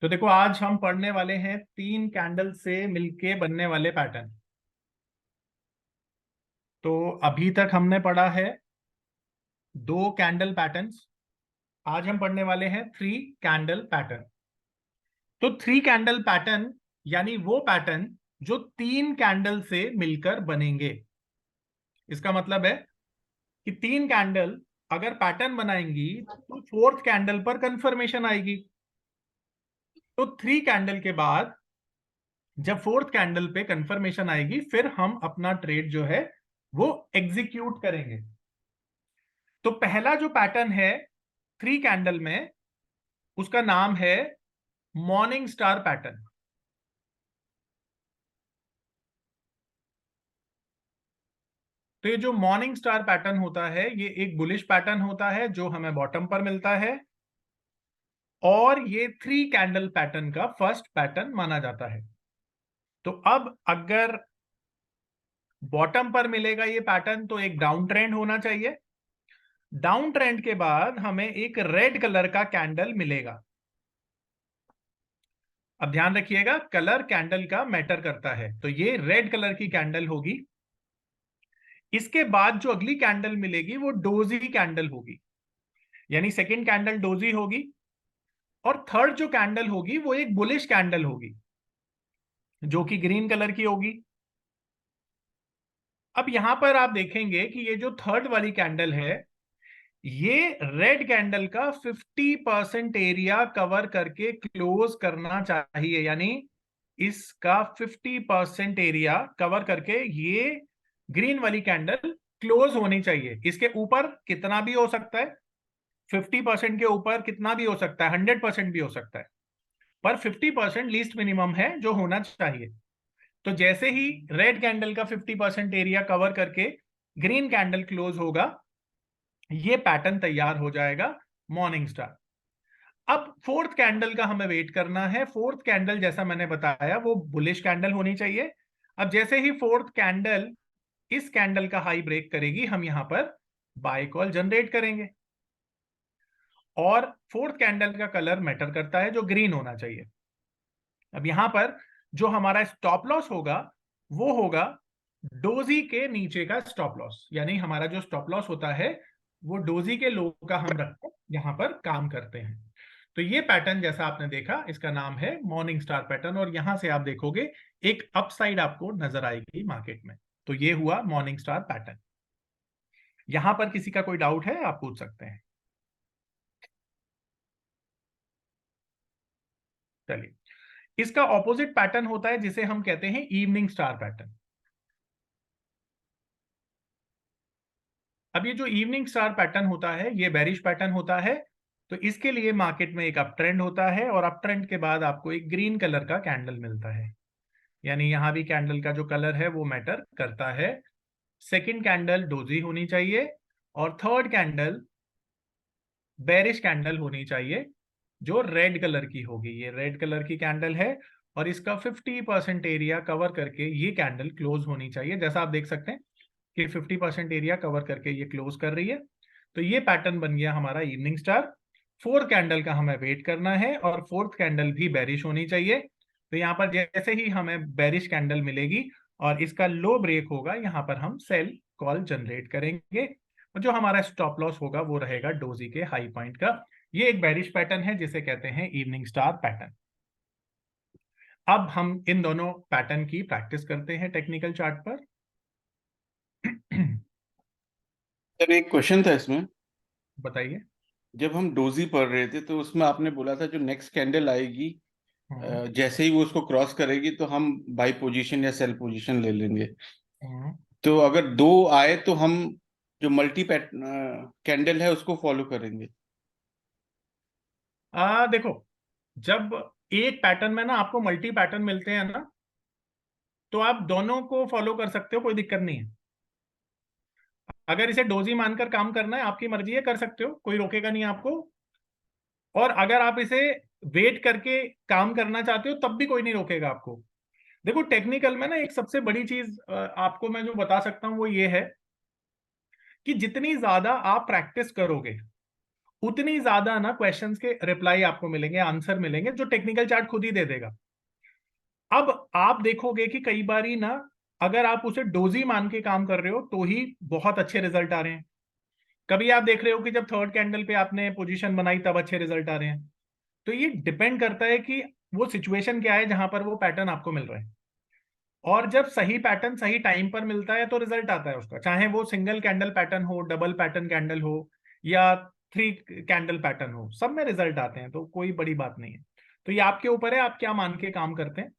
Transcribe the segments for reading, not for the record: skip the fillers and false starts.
तो देखो, आज हम पढ़ने वाले हैं 3 कैंडल से मिलके बनने वाले पैटर्न। तो अभी तक हमने पढ़ा है 2 कैंडल पैटर्न्स। आज हम पढ़ने वाले हैं 3 कैंडल पैटर्न। तो 3 कैंडल पैटर्न यानी वो पैटर्न जो 3 कैंडल से मिलकर बनेंगे। इसका मतलब है कि 3 कैंडल अगर पैटर्न बनाएंगी तो 4th कैंडल पर कंफर्मेशन आएगी। तो 3 कैंडल के बाद जब 4th कैंडल पे कंफर्मेशन आएगी फिर हम अपना ट्रेड जो है वो एग्जीक्यूट करेंगे। तो पहला जो पैटर्न है 3 कैंडल में, उसका नाम है मॉर्निंग स्टार पैटर्न। तो ये जो मॉर्निंग स्टार पैटर्न होता है ये एक बुलिश पैटर्न होता है जो हमें बॉटम पर मिलता है, और ये 3 कैंडल पैटर्न का फर्स्ट पैटर्न माना जाता है। तो अब अगर बॉटम पर मिलेगा ये पैटर्न तो एक डाउन ट्रेंड होना चाहिए। डाउन ट्रेंड के बाद हमें एक रेड कलर का कैंडल मिलेगा। अब ध्यान रखिएगा, कलर कैंडल का मैटर करता है। तो ये रेड कलर की कैंडल होगी। इसके बाद जो अगली कैंडल मिलेगी वो डोजी कैंडल होगी, यानी सेकंड कैंडल डोजी होगी, और थर्ड जो कैंडल होगी वो एक बुलिश कैंडल होगी जो कि ग्रीन कलर की होगी। अब यहां पर आप देखेंगे कि ये जो थर्ड वाली कैंडल है ये रेड कैंडल का 50% एरिया कवर करके क्लोज करना चाहिए, यानी इसका 50% एरिया कवर करके ये ग्रीन वाली कैंडल क्लोज होनी चाहिए। इसके ऊपर कितना भी हो सकता है, 50% के ऊपर कितना भी हो सकता है, 100% भी हो सकता है, पर 50% लीस्ट मिनिमम है जो होना चाहिए। तो जैसे ही रेड कैंडल का 50% एरिया कवर करके ग्रीन कैंडल क्लोज होगा, ये पैटर्न तैयार हो जाएगा मॉर्निंग स्टार। अब 4th कैंडल का हमें वेट करना है। 4th कैंडल जैसा मैंने बताया वो बुलिश कैंडल होनी चाहिए। अब जैसे ही 4th कैंडल इस कैंडल का हाई ब्रेक करेगी हम यहां पर बाय कॉल जनरेट करेंगे, और 4th कैंडल का कलर मैटर करता है जो ग्रीन होना चाहिए। अब यहां पर जो हमारा स्टॉप लॉस होगा वो होगा डोजी के नीचे का स्टॉप लॉस, यानी हमारा जो स्टॉप लॉस होता है वो डोजी के लो का हम रखकर यहां पर काम करते हैं। तो ये पैटर्न जैसा आपने देखा इसका नाम है मॉर्निंग स्टार पैटर्न, और यहां से आप देखोगे एक अपसाइड आपको नजर आएगी मार्केट में। तो ये हुआ मॉर्निंग स्टार पैटर्न। यहां पर किसी का कोई डाउट है आप पूछ सकते हैं। चलिए, इसका ऑपोजिट पैटर्न होता है जिसे हम कहते हैं इवनिंग स्टार पैटर्न। अब ये जो इवनिंग स्टार पैटर्न होता है ये बेरिश पैटर्न होता है। तो इसके लिए मार्केट में एक अप ट्रेंड होता है, और अप ट्रेंड के बाद आपको एक ग्रीन कलर का कैंडल मिलता है, यानी यहां भी कैंडल का जो कलर है वो मैटर करता है। सेकंड कैंडल डोजी होनी चाहिए, और थर्ड कैंडल बेरिश कैंडल होनी चाहिए जो रेड कलर की होगी। ये रेड कलर की कैंडल है और इसका 50% एरिया कवर करके ये कैंडल क्लोज होनी चाहिए। जैसा आप देख सकते हैं कि 50% एरिया कवर करके ये क्लोज कर रही है। तो ये पैटर्न बन गया हमारा इवनिंग स्टार। 4th कैंडल का हमें वेट करना है, और 4th कैंडल भी बेरिश होनी चाहिए। तो यहाँ पर जैसे ही हमें बेरिश कैंडल मिलेगी और इसका लो ब्रेक होगा, यहाँ पर हम सेल कॉल जनरेट करेंगे, और जो हमारा स्टॉप लॉस होगा वो रहेगा डोजी के हाई पॉइंट का। ये एक बेरिश पैटर्न है जिसे कहते हैं इवनिंग स्टार पैटर्न। अब हम इन दोनों पैटर्न की प्रैक्टिस करते हैं टेक्निकल चार्ट पर। सर एक क्वेश्चन था इसमें। बताइए। जब हम डोजी पढ़ रहे थे तो उसमें आपने बोला था जो नेक्स्ट कैंडल आएगी हम्म, जैसे ही वो उसको क्रॉस करेगी तो हम बाई पोजीशन या सेल पोजीशन ले लेंगे। हम्म। तो अगर दो आए तो हम जो मल्टी कैंडल है उसको फॉलो करेंगे। देखो, जब एक पैटर्न में ना आपको मल्टी पैटर्न मिलते हैं ना, तो आप दोनों को फॉलो कर सकते हो, कोई दिक्कत नहीं है। अगर इसे डोजी मानकर काम करना है आपकी मर्जी है, कर सकते हो, कोई रोकेगा नहीं आपको। और अगर आप इसे वेट करके काम करना चाहते हो तब भी कोई नहीं रोकेगा आपको। देखो, टेक्निकल में ना एक सबसे बड़ी चीज आपको मैं जो बता सकता हूं वो ये है कि जितनी ज्यादा आप प्रैक्टिस करोगे उतनी ज्यादा ना क्वेश्चंस के रिप्लाई आपको मिलेंगे, आंसर मिलेंगे, जो टेक्निकल चार्ट खुद ही दे देगा। अब आप देखोगे कि कई बारी ना, अगर आप उसे डोजी मान के काम कर रहे हो तो ही बहुत अच्छे रिजल्ट आ रहे हैं। कभी आप देख रहे हो कि जब थर्ड कैंडल पे आपने पोजीशन बनाई तब अच्छे रिजल्ट आ रहे हैं। तो ये डिपेंड करता है कि वो सिचुएशन क्या है जहां पर वो पैटर्न आपको मिल रहा है। और जब सही पैटर्न सही टाइम पर मिलता है तो रिजल्ट आता है उसका, चाहे वो सिंगल कैंडल पैटर्न हो, डबल पैटर्न कैंडल हो, या थ्री कैंडल पैटर्न हो, सब में रिजल्ट आते हैं, तो कोई बड़ी बात नहीं है। तो ये आपके ऊपर है, आप क्या मान के काम करते हैं।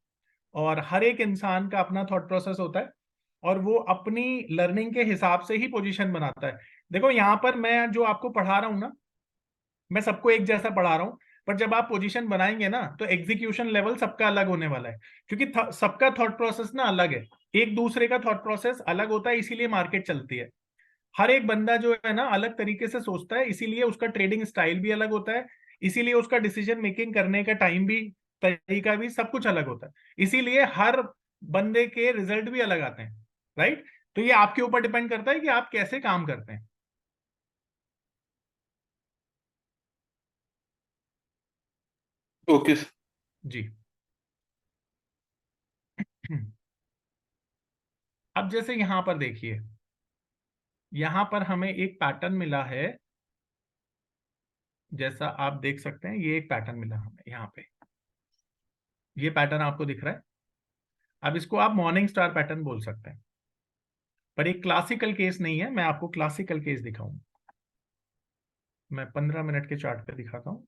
और हर एक इंसान का अपना थॉट प्रोसेस होता है, और वो अपनी लर्निंग के हिसाब से ही पोजीशन बनाता है। देखो यहाँ पर मैं जो आपको पढ़ा रहा हूँ ना, मैं सबको एक जैसा पढ़ा रहा हूँ, पर जब आप पोजीशन बनाएंगे ना तो एग्जीक्यूशन लेवल सबका अलग होने वाला है, क्योंकि सबका थॉट प्रोसेस ना अलग है। एक दूसरे का थॉट प्रोसेस अलग होता है, इसीलिए मार्केट चलती है। हर एक बंदा जो है ना अलग तरीके से सोचता है, इसीलिए उसका ट्रेडिंग स्टाइल भी अलग होता है, इसीलिए उसका डिसीजन मेकिंग करने का टाइम भी, तरीका भी, सब कुछ अलग होता है। इसीलिए हर बंदे के रिजल्ट भी अलग आते हैं, राइट। तो ये आपके ऊपर डिपेंड करता है कि आप कैसे काम करते हैं। ओके। जी। अब जैसे यहां पर देखिए, यहां पर हमें एक पैटर्न मिला है, जैसा आप देख सकते हैं, ये एक पैटर्न मिला हमें यहाँ पे, ये पैटर्न आपको दिख रहा है। अब इसको आप मॉर्निंग स्टार पैटर्न बोल सकते हैं, पर एक क्लासिकल केस नहीं है। मैं आपको क्लासिकल केस दिखाऊं, मैं 15 मिनट के चार्ट पे दिखाता हूं।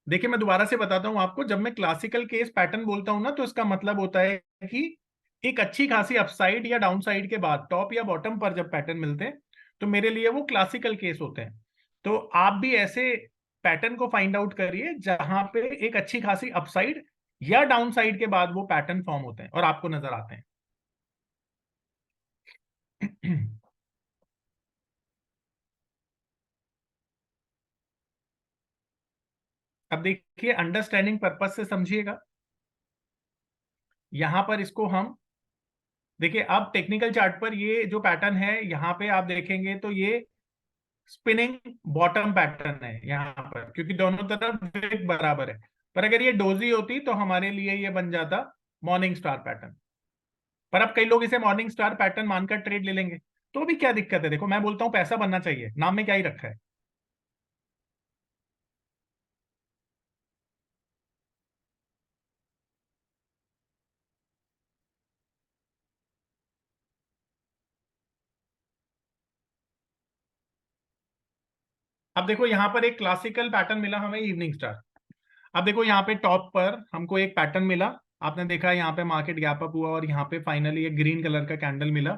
देखिए मैं दोबारा से बताता हूं आपको, जब मैं क्लासिकल केस पैटर्न बोलता हूं ना, तो इसका मतलब होता है कि एक अच्छी खासी अपसाइड या डाउन साइड के बाद टॉप या बॉटम पर जब पैटर्न मिलते हैं, तो मेरे लिए वो क्लासिकल केस होते हैं। तो आप भी ऐसे पैटर्न को फाइंड आउट करिए जहां पे एक अच्छी खासी अपसाइड या डाउन साइड के बाद वो पैटर्न फॉर्म होते हैं और आपको नजर आते हैं। अब देखिए अंडरस्टैंडिंग पर्पज से समझिएगा, यहां पर इसको हम देखिए, अब टेक्निकल चार्ट पर ये जो पैटर्न है यहाँ पे आप देखेंगे तो ये स्पिनिंग बॉटम पैटर्न है यहाँ पर, क्योंकि दोनों तरफ विक बराबर है। पर अगर ये डोजी होती तो हमारे लिए ये बन जाता मॉर्निंग स्टार पैटर्न। पर अब कई लोग इसे मॉर्निंग स्टार पैटर्न मानकर ट्रेड ले लेंगे, तो भी क्या दिक्कत है। देखो मैं बोलता हूँ पैसा बनना चाहिए, नाम में क्या ही रखा है। अब देखो यहाँ पर एक क्लासिकल पैटर्न मिला हमें, इवनिंग स्टार। अब देखो यहाँ पे टॉप पर हमको एक पैटर्न मिला, आपने देखा यहाँ पे मार्केट गैप अप हुआ और यहाँ पे फाइनली एक ग्रीन कलर का कैंडल मिला।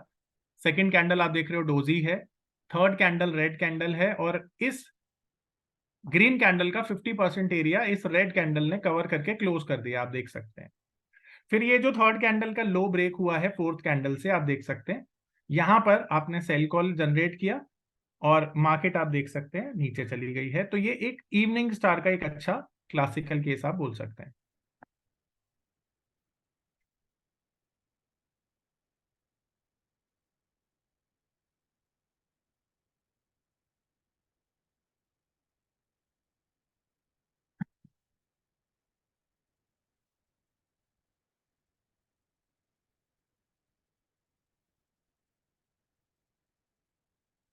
सेकंड कैंडल आप देख रहे हो डोजी है, थर्ड कैंडल रेड कैंडल है, और इस ग्रीन कैंडल का 50% एरिया इस रेड कैंडल ने कवर करके क्लोज कर दिया, आप देख सकते हैं। फिर ये जो थर्ड कैंडल का लो ब्रेक हुआ है फोर्थ कैंडल से, आप देख सकते हैं यहां पर आपने सेल कॉल जनरेट किया, और मार्केट आप देख सकते हैं नीचे चली गई है। तो ये एक इवनिंग स्टार का एक अच्छा क्लासिकल केस आप बोल सकते हैं।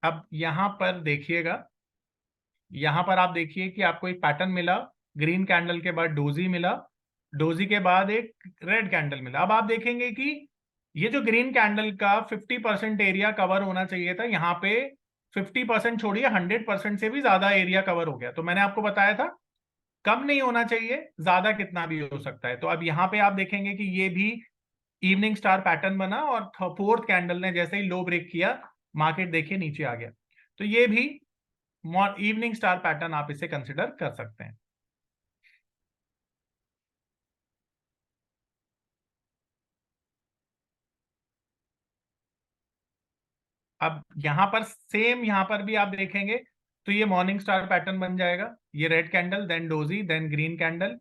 अब यहां पर देखिएगा, यहां पर आप देखिए कि आपको एक पैटर्न मिला, ग्रीन कैंडल के बाद डोजी मिला, डोजी के बाद एक रेड कैंडल मिला। अब आप देखेंगे कि ये जो ग्रीन कैंडल का 50% एरिया कवर होना चाहिए था, यहाँ पे 50% छोड़िए 100% से भी ज्यादा एरिया कवर हो गया। तो मैंने आपको बताया था कम नहीं होना चाहिए, ज्यादा कितना भी हो सकता है। तो अब यहाँ पे आप देखेंगे कि ये भी इवनिंग स्टार पैटर्न बना, और फोर्थ कैंडल ने जैसे ही लो ब्रेक किया, मार्केट देखिए नीचे आ गया। तो ये भी इवनिंग स्टार पैटर्न आप इसे कंसिडर कर सकते हैं। अब यहां पर सेम, यहां पर भी आप देखेंगे तो ये मॉर्निंग स्टार पैटर्न बन जाएगा, ये red candle, then doji, then green candle,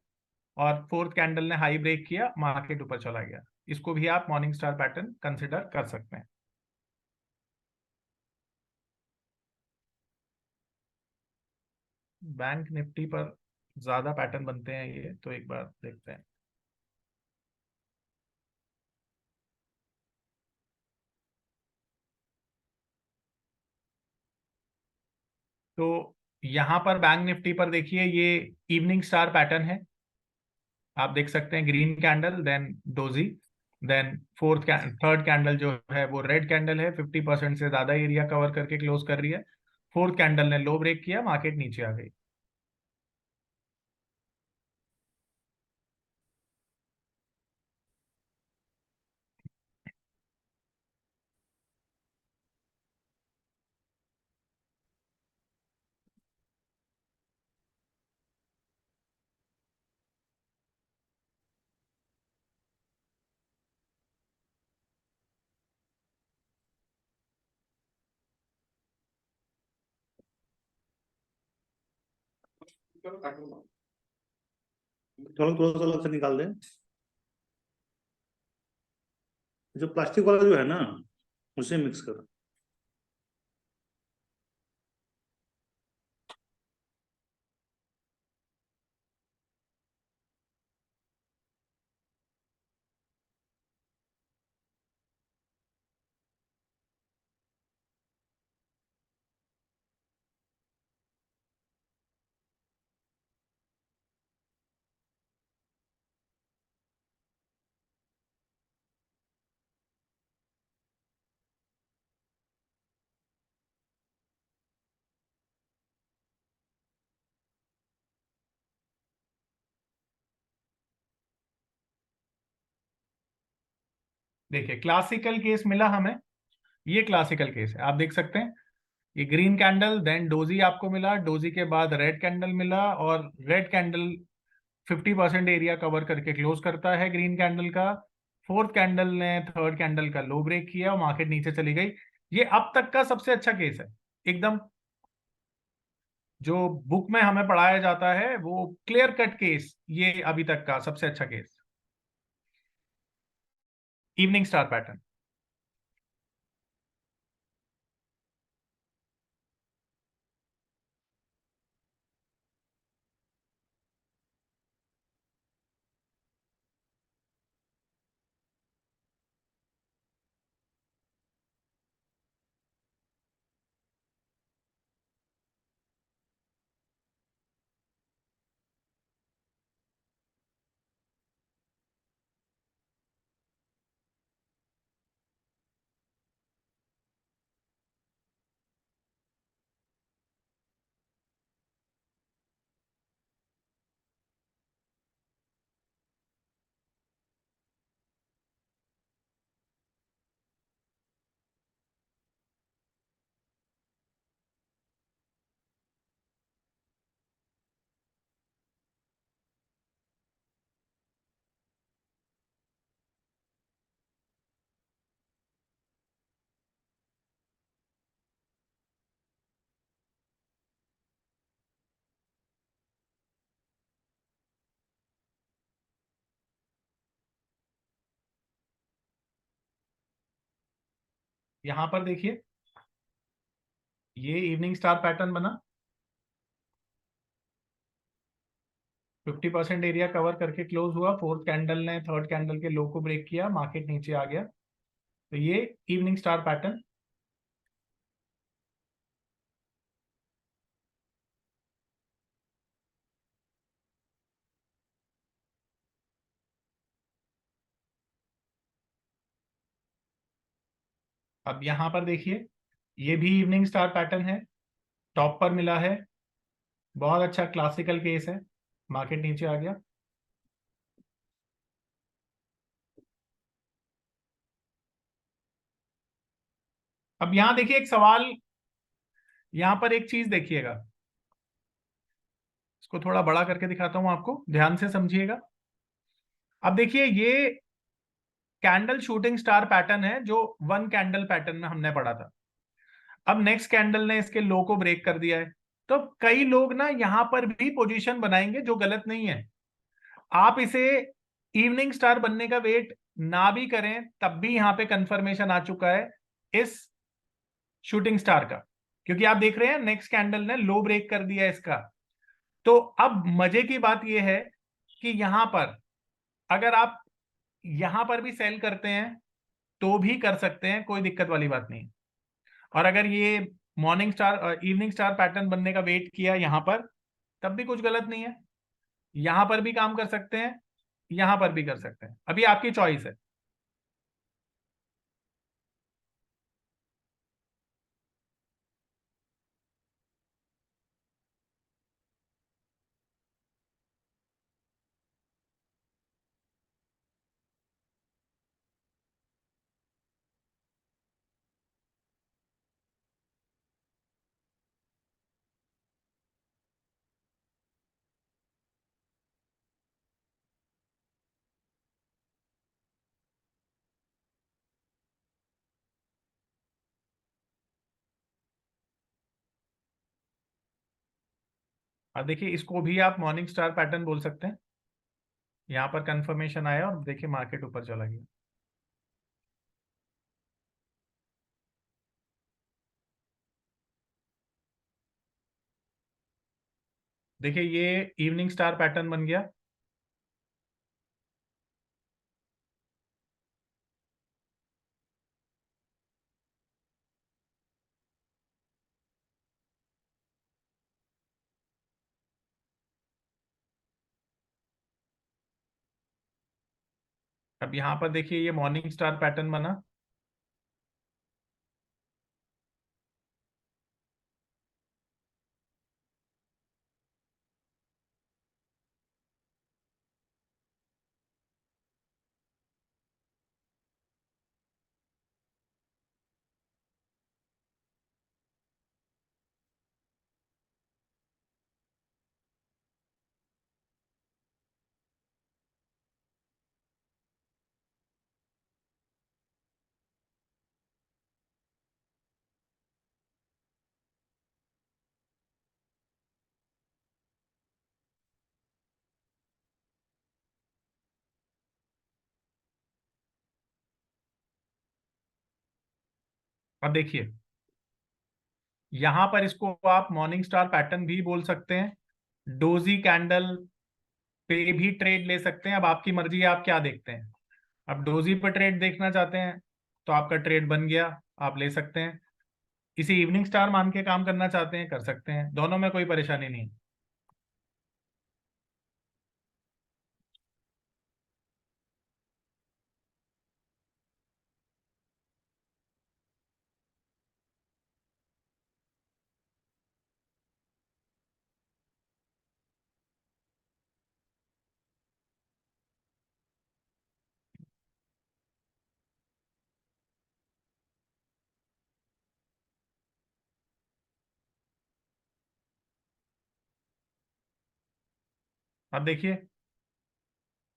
और फोर्थ कैंडल ने हाई ब्रेक किया, मार्केट ऊपर चला गया। इसको भी आप मॉर्निंग स्टार पैटर्न कंसिडर कर सकते हैं। बैंक निफ्टी पर ज्यादा पैटर्न बनते हैं ये, तो एक बार देखते हैं। तो यहां पर बैंक निफ्टी पर देखिए, ये इवनिंग स्टार पैटर्न है। आप देख सकते हैं green candle, then doji, then third candle जो है वो रेड कैंडल है, 50% से ज्यादा एरिया कवर करके क्लोज कर रही है। फोर्थ कैंडल ने लो ब्रेक किया, मार्केट नीचे आ गई। थोड़ा थोड़ा सा अलग से निकाल दें। जो प्लास्टिक वाला जो है ना, उसे मिक्स कर। देखिए क्लासिकल केस मिला हमें, ये क्लासिकल केस है, आप देख सकते हैं। ये ग्रीन कैंडल, देन डोजी आपको मिला, डोजी के बाद रेड कैंडल मिला, और रेड कैंडल 50% एरिया कवर करके क्लोज करता है ग्रीन कैंडल का। फोर्थ कैंडल ने थर्ड कैंडल का लो ब्रेक किया और मार्केट नीचे चली गई। ये अब तक का सबसे अच्छा केस है एकदम। जो बुक में हमें पढ़ाया जाता है वो क्लियर कट केस, ये अभी तक का सबसे अच्छा केस, इवनिंग स्टार पैटर्न। यहां पर देखिए, ये इवनिंग स्टार पैटर्न बना, 50% एरिया कवर करके क्लोज हुआ। फोर्थ कैंडल ने थर्ड कैंडल के लो को ब्रेक किया, मार्केट नीचे आ गया। तो ये इवनिंग स्टार पैटर्न। अब यहां पर देखिए, ये भी इवनिंग स्टार पैटर्न है, टॉप पर मिला है, बहुत अच्छा क्लासिकल केस है, मार्केट नीचे आ गया। अब यहां देखिए एक सवाल, यहां पर एक चीज देखिएगा, इसको थोड़ा बड़ा करके दिखाता हूं आपको, ध्यान से समझिएगा। अब देखिए ये कैंडल शूटिंग स्टार पैटर्न है जो वन कैंडल पैटर्न में हमने पढ़ा था। अब नेक्स्ट कैंडल ने इसके लो को ब्रेक कर दिया है। तो कई लोग ना यहां पर भी पोजीशन बनाएंगे, जो गलत नहीं है। आप इसे इवनिंग स्टार बनने का वेट ना भी करें तब भी यहां पे कंफर्मेशन आ चुका है इस शूटिंग स्टार का, क्योंकि आप देख रहे हैं नेक्स्ट कैंडल ने लो ब्रेक कर दिया इसका। तो अब मजे की बात यह है कि यहां पर अगर आप यहां पर भी सेल करते हैं तो भी कर सकते हैं, कोई दिक्कत वाली बात नहीं। और अगर ये morning star evening star pattern बनने का वेट किया यहां पर, तब भी कुछ गलत नहीं है। यहां पर भी काम कर सकते हैं, यहां पर भी कर सकते हैं, अभी आपकी चॉइस है। अब देखिए इसको भी आप मॉर्निंग स्टार पैटर्न बोल सकते हैं। यहां पर कंफर्मेशन आया और देखिए मार्केट ऊपर चला गया। देखिए ये इवनिंग स्टार पैटर्न बन गया। अब यहां पर देखिए ये मॉर्निंग स्टार पैटर्न बना। अब देखिए यहां पर इसको आप मॉर्निंग स्टार पैटर्न भी बोल सकते हैं, डोजी कैंडल पे भी ट्रेड ले सकते हैं। अब आपकी मर्जी है, आप क्या देखते हैं। अब डोजी पर ट्रेड देखना चाहते हैं तो आपका ट्रेड बन गया, आप ले सकते हैं। इसी इवनिंग स्टार मान के काम करना चाहते हैं, कर सकते हैं, दोनों में कोई परेशानी नहीं। अब देखिए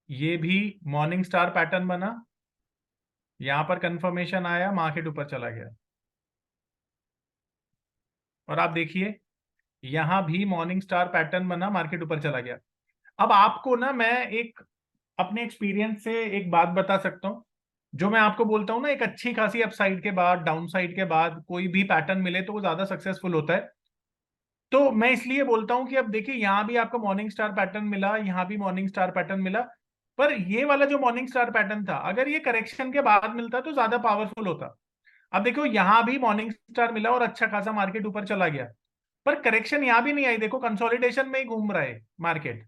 ये भी मॉर्निंग स्टार पैटर्न बना, यहां पर कंफर्मेशन आया, मार्केट ऊपर चला गया। और आप देखिए यहां भी मॉर्निंग स्टार पैटर्न बना, मार्केट ऊपर चला गया। अब आपको ना मैं एक अपने एक्सपीरियंस से एक बात बता सकता हूं। जो मैं आपको बोलता हूं ना, एक अच्छी खासी अपसाइड के बाद, डाउन साइड के बाद कोई भी पैटर्न मिले तो वो ज्यादा सक्सेसफुल होता है। तो मैं इसलिए बोलता हूं कि अब देखिए यहां भी आपको मॉर्निंग स्टार पैटर्न मिला, यहां भी मॉर्निंग स्टार पैटर्न मिला। पर ये वाला जो मॉर्निंग स्टार पैटर्न था, अगर ये करेक्शन के बाद मिलता तो ज्यादा पावरफुल होता। अब देखो यहां भी मॉर्निंग स्टार मिला और अच्छा खासा मार्केट ऊपर चला गया, पर करेक्शन यहां भी नहीं आई। देखो कंसोलिडेशन में ही घूम रहा है मार्केट।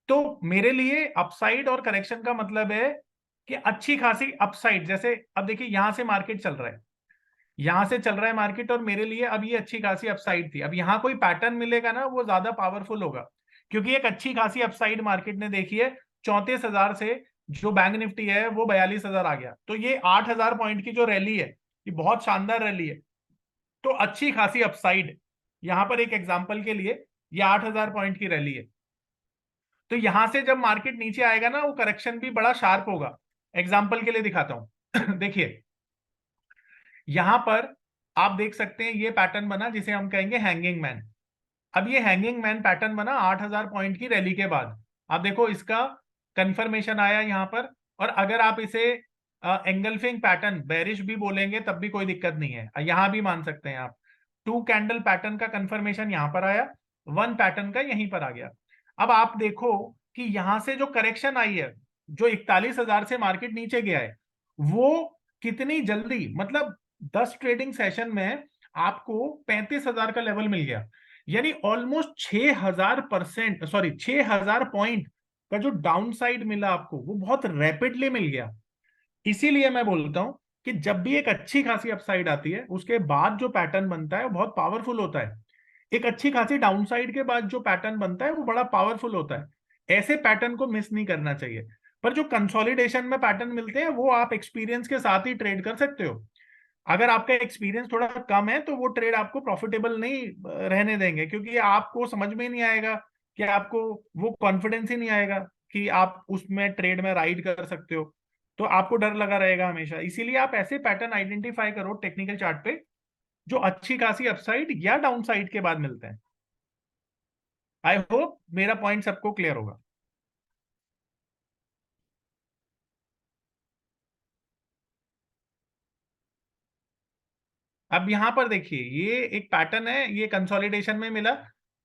तो मेरे लिए अपसाइड और करेक्शन का मतलब है कि अच्छी खासी अपसाइड। जैसे अब देखिए यहां से मार्केट चल रहा है, यहां से चल रहा है मार्केट, और मेरे लिए अब ये अच्छी खासी अपसाइड थी। अब यहां कोई पैटर्न मिलेगा ना, वो ज्यादा पावरफुल होगा, क्योंकि एक अच्छी खासी अपसाइड मार्केट ने देखी है। 34,000 से जो बैंक निफ्टी है वो 42,000 आ गया। तो ये 8,000 पॉइंट की जो रैली है, ये बहुत शानदार रैली है। तो अच्छी खासी अपसाइड यहां पर एक एग्जांपल के लिए, ये 8,000 पॉइंट की रैली है। तो यहां से जब मार्केट नीचे आएगा ना, वो करेक्शन भी बड़ा शार्प होगा। एग्जांपल के लिए दिखाता हूं देखिए यहां पर आप देख सकते हैं ये पैटर्न बना जिसे हम कहेंगे हैंगिंग मैन। अब ये हैंगिंग मैन पैटर्न बना 8,000 पॉइंट की रैली के बाद। आप देखो इसका कंफर्मेशन आया यहां पर, और अगर आप इसे एंगल्फिंग पैटर्न बेरिश भी बोलेंगे तब भी कोई दिक्कत नहीं है, यहां भी मान सकते हैं आप। 2 कैंडल पैटर्न का कंफर्मेशन यहां पर आया, 1 पैटर्न का यहीं पर आ गया। अब आप देखो कि यहां से जो करेक्शन आई है, जो 41,000 से मार्केट नीचे गया है, वो कितनी जल्दी, मतलब 10 ट्रेडिंग सेशन में आपको 35,000 का लेवल मिल गया। यानी ऑलमोस्ट 6,000%, सॉरी 6,000 पॉइंट का जो डाउन साइड मिला आपको, वो बहुत रैपिडली मिल गया। इसीलिए मैं बोलता हूं कि जब भी एक अच्छी खासी अपसाइड आती है, उसके बाद जो पैटर्न बनता है वो बहुत पावरफुल होता है। एक अच्छी खासी डाउनसाइड के बाद जो पैटर्न बनता है वो बड़ा पावरफुल होता है। ऐसे पैटर्न को मिस नहीं करना चाहिए। पर जो कंसोलिडेशन में पैटर्न मिलते हैं वो आप एक्सपीरियंस के साथ ही ट्रेड कर सकते हो। अगर आपका एक्सपीरियंस थोड़ा कम है तो वो ट्रेड आपको प्रॉफिटेबल नहीं रहने देंगे, क्योंकि आपको समझ में ही नहीं आएगा, कि आपको वो कॉन्फिडेंस ही नहीं आएगा कि आप उसमें ट्रेड में राइड कर सकते हो। तो आपको डर लगा रहेगा हमेशा। इसीलिए आप ऐसे पैटर्न आइडेंटिफाई करो टेक्निकल चार्ट पे, जो अच्छी खासी अपसाइड या डाउनसाइड के बाद मिलते हैं। आई होप मेरा पॉइंट सबको क्लियर होगा। अब यहां पर देखिए, ये एक पैटर्न है, ये कंसोलिडेशन में मिला।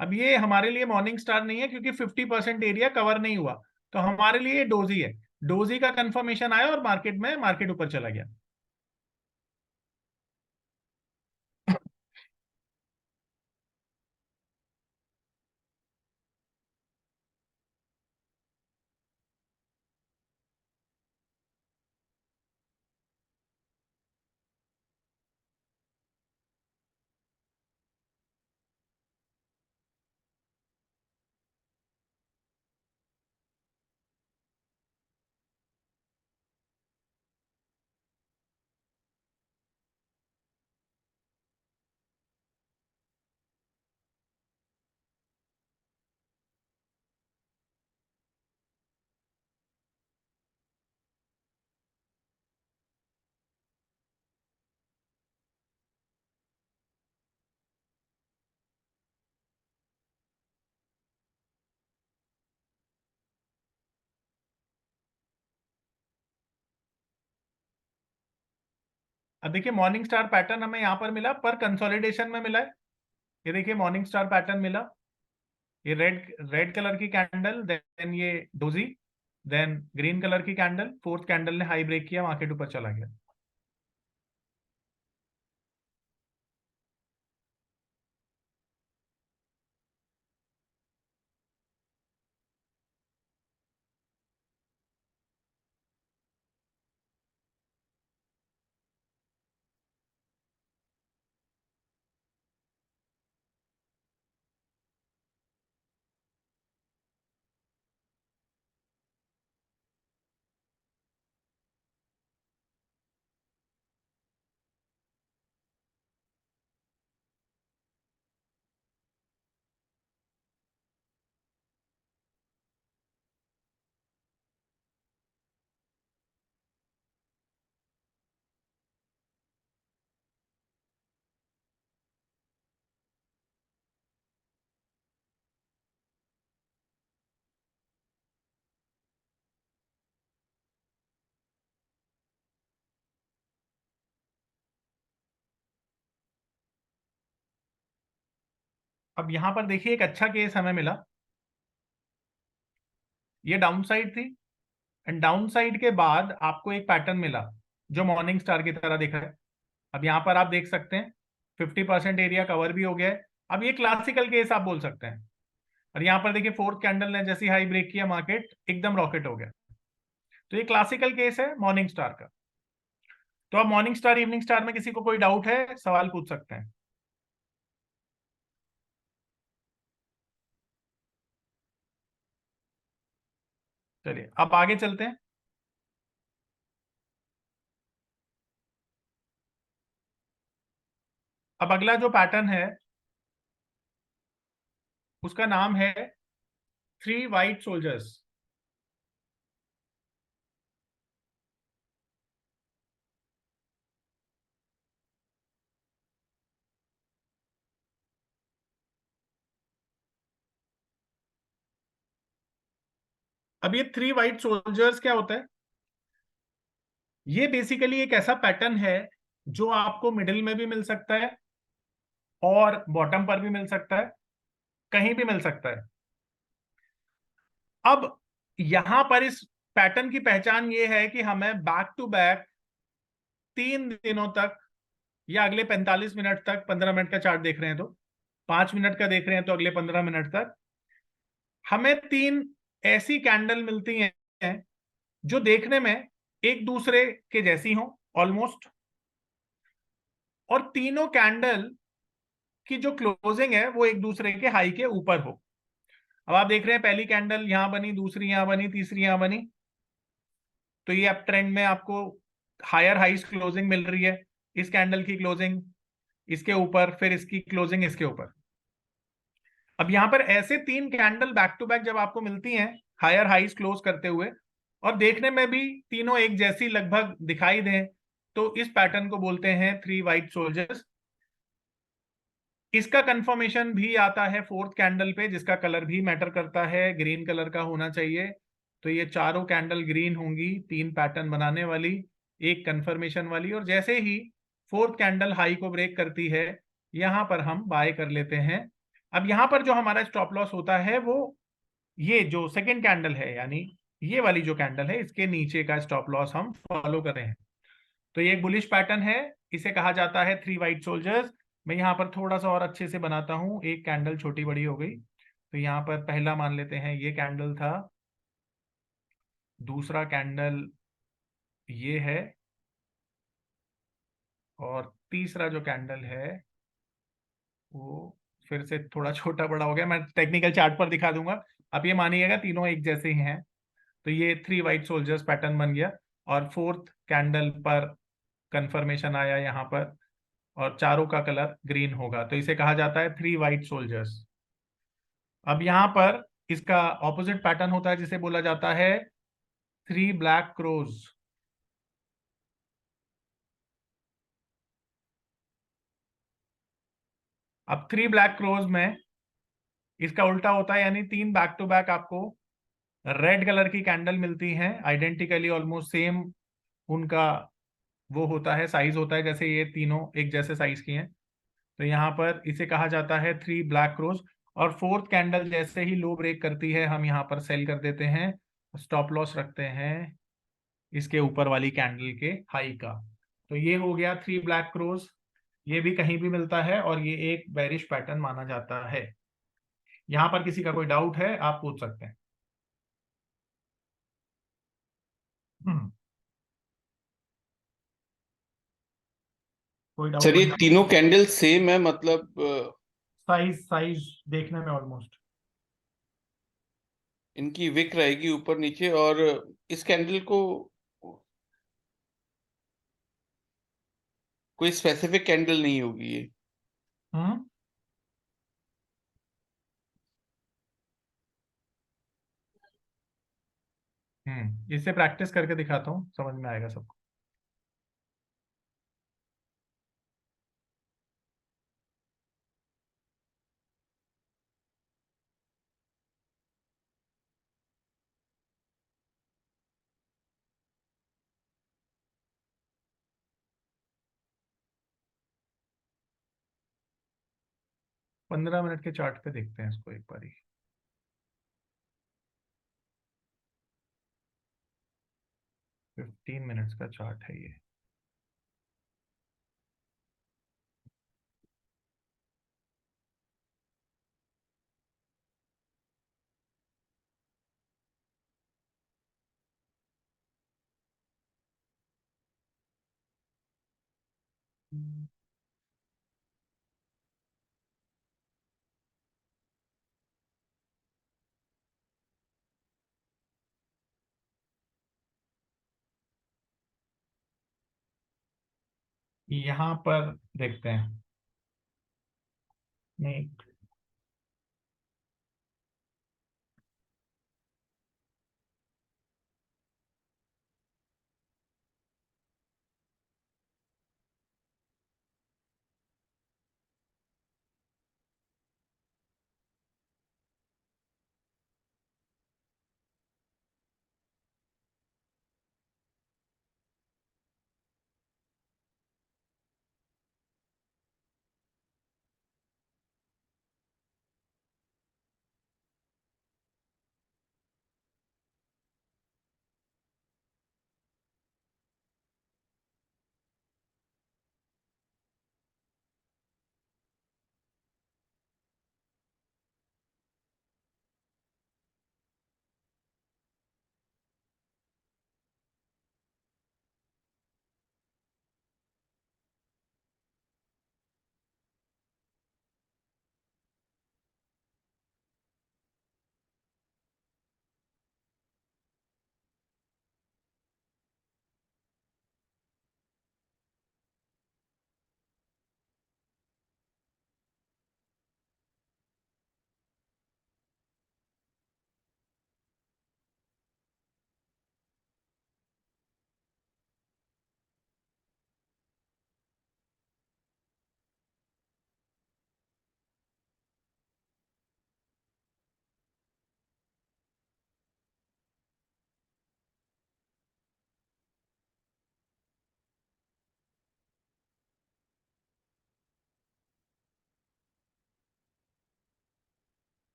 अब ये हमारे लिए मॉर्निंग स्टार नहीं है, क्योंकि 50% एरिया कवर नहीं हुआ। तो हमारे लिए ये डोजी है। डोजी का कंफर्मेशन आया और मार्केट ऊपर चला गया। अब देखिए, मॉर्निंग स्टार पैटर्न हमें यहां पर मिला, पर कंसोलिडेशन में मिला है। ये देखिए, मॉर्निंग स्टार पैटर्न मिला। ये रेड रेड कलर की कैंडल, देन ये डोजी, देन ग्रीन कलर की कैंडल, फोर्थ कैंडल ने हाई ब्रेक किया, मार्केट ऊपर चला गया। अब यहां पर देखिए, एक अच्छा केस हमें मिला। ये डाउन साइड थी, एंड डाउन साइड के बाद आपको एक पैटर्न मिला जो मॉर्निंग स्टार की तरह दिखा है। अब यहां पर आप देख सकते हैं 50% एरिया कवर भी हो गया है। अब ये क्लासिकल केस आप बोल सकते हैं। और यहां पर देखिए, फोर्थ कैंडल ने जैसी हाई ब्रेक किया, मार्केट एकदम रॉकेट हो गया। तो ये क्लासिकल केस है मॉर्निंग स्टार का। तो अब मॉर्निंग स्टार इवनिंग स्टार में किसी को कोई डाउट है, सवाल पूछ सकते हैं। चलिए अब आगे चलते हैं। अब अगला जो पैटर्न है, उसका नाम है 3 वाइट सोल्जर्स। अब ये 3 वाइट सोल्जर्स क्या होता है? ये बेसिकली एक ऐसा पैटर्न है जो आपको मिडिल में भी मिल सकता है और बॉटम पर भी मिल सकता है, कहीं भी मिल सकता है। अब यहां पर इस पैटर्न की पहचान ये है कि हमें बैक टू बैक 3 दिनों तक या अगले 45 मिनट तक, 15 मिनट का चार्ट देख रहे हैं तो, 5 मिनट का देख रहे हैं तो अगले 15 मिनट तक हमें 3 ऐसी कैंडल मिलती हैं जो देखने में एक दूसरे के जैसी हो ऑलमोस्ट, और तीनों कैंडल की जो क्लोजिंग है वो एक दूसरे के हाई के ऊपर हो। अब आप देख रहे हैं पहली कैंडल यहां बनी, दूसरी यहां बनी, तीसरी यहां बनी, तो ये अब ट्रेंड में आपको हायर हाइस क्लोजिंग मिल रही है। इस कैंडल की क्लोजिंग इसके ऊपर, फिर इसकी क्लोजिंग इसके ऊपर। अब यहां पर ऐसे 3 कैंडल बैक टू बैक जब आपको मिलती हैं हायर हाइस क्लोज करते हुए, और देखने में भी तीनों एक जैसी लगभग दिखाई दें, तो इस पैटर्न को बोलते हैं 3 व्हाइट सोल्जर्स। इसका कंफर्मेशन भी आता है 4th कैंडल पे, जिसका कलर भी मैटर करता है, ग्रीन कलर का होना चाहिए। तो ये चारों कैंडल ग्रीन होंगी, 3 पैटर्न बनाने वाली, एक कंफर्मेशन वाली, और जैसे ही 4th कैंडल हाई को ब्रेक करती है यहां पर हम बाय कर लेते हैं। अब यहां पर जो हमारा स्टॉप लॉस होता है वो ये जो सेकेंड कैंडल है, यानी ये वाली जो कैंडल है इसके नीचे का स्टॉप लॉस हम फॉलो कर रहे हैं। तो ये एक बुलिश पैटर्न है, इसे कहा जाता है 3 व्हाइट सोल्जर्स। मैं यहाँ पर थोड़ा सा और अच्छे से बनाता हूँ, एक कैंडल छोटी बड़ी हो गई, तो यहाँ पर पहला मान लेते हैं ये कैंडल था, दूसरा कैंडल ये है, और तीसरा जो कैंडल है वो फिर से थोड़ा छोटा बड़ा हो गया, मैं टेक्निकल चार्ट पर दिखा दूंगा। आप ये मानिएगा तीनों एक जैसे ही हैं। तो ये 3 व्हाइट सोल्जर्स पैटर्न बन गया, और 4th कैंडल पर कंफर्मेशन आया यहाँ पर, और चारों का कलर ग्रीन होगा, तो इसे कहा जाता है 3 व्हाइट सोल्जर्स। अब यहां पर इसका ऑपोजिट पैटर्न होता है जिसे बोला जाता है 3 ब्लैक क्रोज। अब 3 ब्लैक क्रोज में इसका उल्टा होता है, यानी 3 बैक टू बैक आपको रेड कलर की कैंडल मिलती हैं, आइडेंटिकली ऑलमोस्ट सेम उनका वो होता है, साइज होता है, जैसे ये तीनों एक जैसे साइज की हैं। तो यहाँ पर इसे कहा जाता है 3 ब्लैक क्रोज। और 4th कैंडल जैसे ही लो ब्रेक करती है हम यहाँ पर सेल कर देते हैं, स्टॉप लॉस रखते हैं इसके ऊपर वाली कैंडल के हाई का। तो ये हो गया 3 ब्लैक क्रोज, ये भी कहीं भी मिलता है और ये एक बेरिश पैटर्न माना जाता है। यहां पर किसी का कोई डाउट है आप पूछ सकते हैं। हम्म, कोई सर ये डाउट? तीनों कैंडल सेम है, मतलब साइज साइज देखने में ऑलमोस्ट। इनकी विक रहेगी ऊपर नीचे, और इस कैंडल को कोई स्पेसिफिक कैंडल नहीं होगी ये। हम्म इससे प्रैक्टिस करके दिखाता हूँ, समझ में आएगा सबको। पंद्रह मिनट के चार्ट पे देखते हैं इसको एक बारी। 15 मिनट्स का चार्ट है ये। यहाँ पर देखते हैं, नहीं,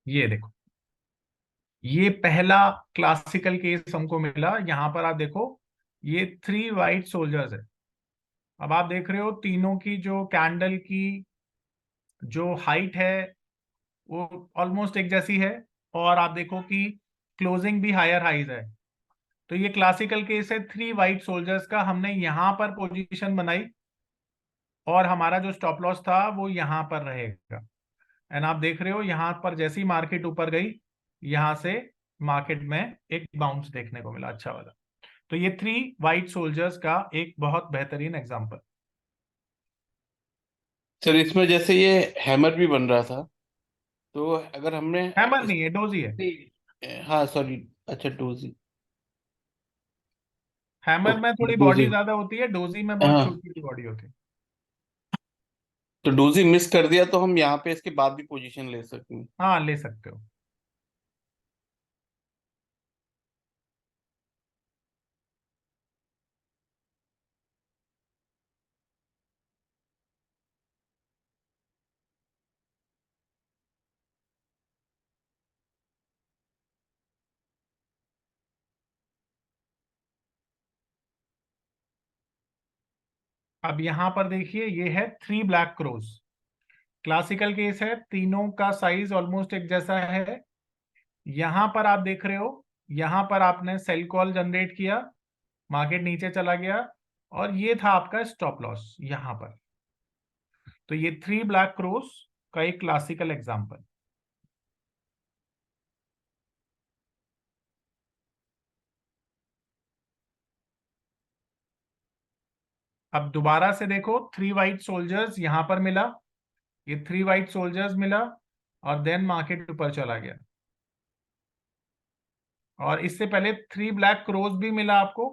ये देखो, ये पहला क्लासिकल केस हमको मिला। यहां पर आप देखो, ये 3 व्हाइट सोल्जर्स है। अब आप देख रहे हो तीनों की जो कैंडल की जो हाइट है वो ऑलमोस्ट एक जैसी है, और आप देखो कि क्लोजिंग भी हायर हाइज है। तो ये क्लासिकल केस है 3 व्हाइट सोल्जर्स का। हमने यहां पर पोजीशन बनाई और हमारा जो स्टॉप लॉस था वो यहां पर रहेगा। एंड आप देख रहे हो यहां पर जैसी मार्केट ऊपर गई, यहां से मार्केट में एक बाउंस देखने को मिला अच्छा वाला। तो ये 3 व्हाइट सोल्जर्स का एक बहुत बेहतरीन एग्जांपल। सर इसमें जैसे ये हैमर भी बन रहा था, तो अगर हमने हैमर नहीं है, डोजी है। हाँ सॉरी, अच्छा डोजी, हैमर में थोड़ी बॉडी डोजी, ज्यादा होती है, डोजी में बहुत हाँ, छोटी छोटी बॉडी होती है। तो डोजी मिस कर दिया तो हम यहाँ पे इसके बाद भी पोजीशन ले सकते हैं। हाँ, ले सकते हो। अब यहां पर देखिए, ये है 3 ब्लैक क्रोज। क्लासिकल केस है, तीनों का साइज ऑलमोस्ट एक जैसा है। यहां पर आप देख रहे हो, यहां पर आपने सेल कॉल जनरेट किया, मार्केट नीचे चला गया, और ये था आपका स्टॉप लॉस यहां पर। तो ये 3 ब्लैक क्रोज का एक क्लासिकल एग्जांपल। अब दोबारा से देखो, 3 व्हाइट सोल्जर्स यहां पर मिला, ये 3 व्हाइट सोल्जर्स मिला, और देन मार्केट ऊपर चला गया। और इससे पहले 3 ब्लैक क्रोज भी मिला आपको,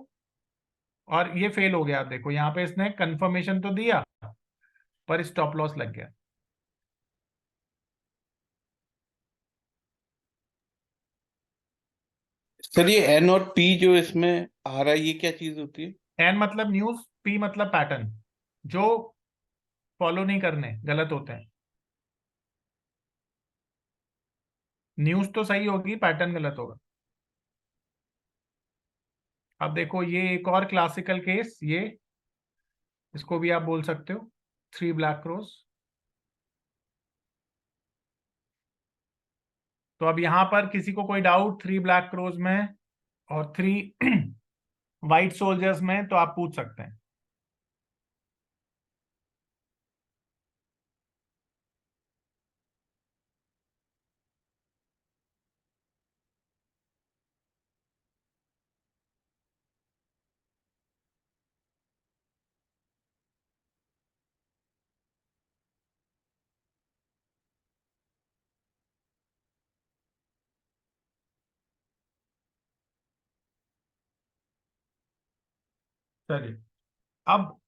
और ये फेल हो गया। आप देखो यहाँ पे इसने कंफर्मेशन तो दिया, पर स्टॉप लॉस लग गया। सर ये एन और पी जो इसमें आ रहा है, ये क्या चीज होती है? एन मतलब न्यूज, पी मतलब पैटर्न। जो फॉलो नहीं करने, गलत होते हैं। न्यूज तो सही होगी, पैटर्न गलत होगा। अब देखो, ये एक और क्लासिकल केस, ये इसको भी आप बोल सकते हो 3 ब्लैक क्रोज। तो अब यहां पर किसी को कोई डाउट 3 ब्लैक क्रोज में और 3 व्हाइट सोल्जर्स में, तो आप पूछ सकते हैं। चलिए, अब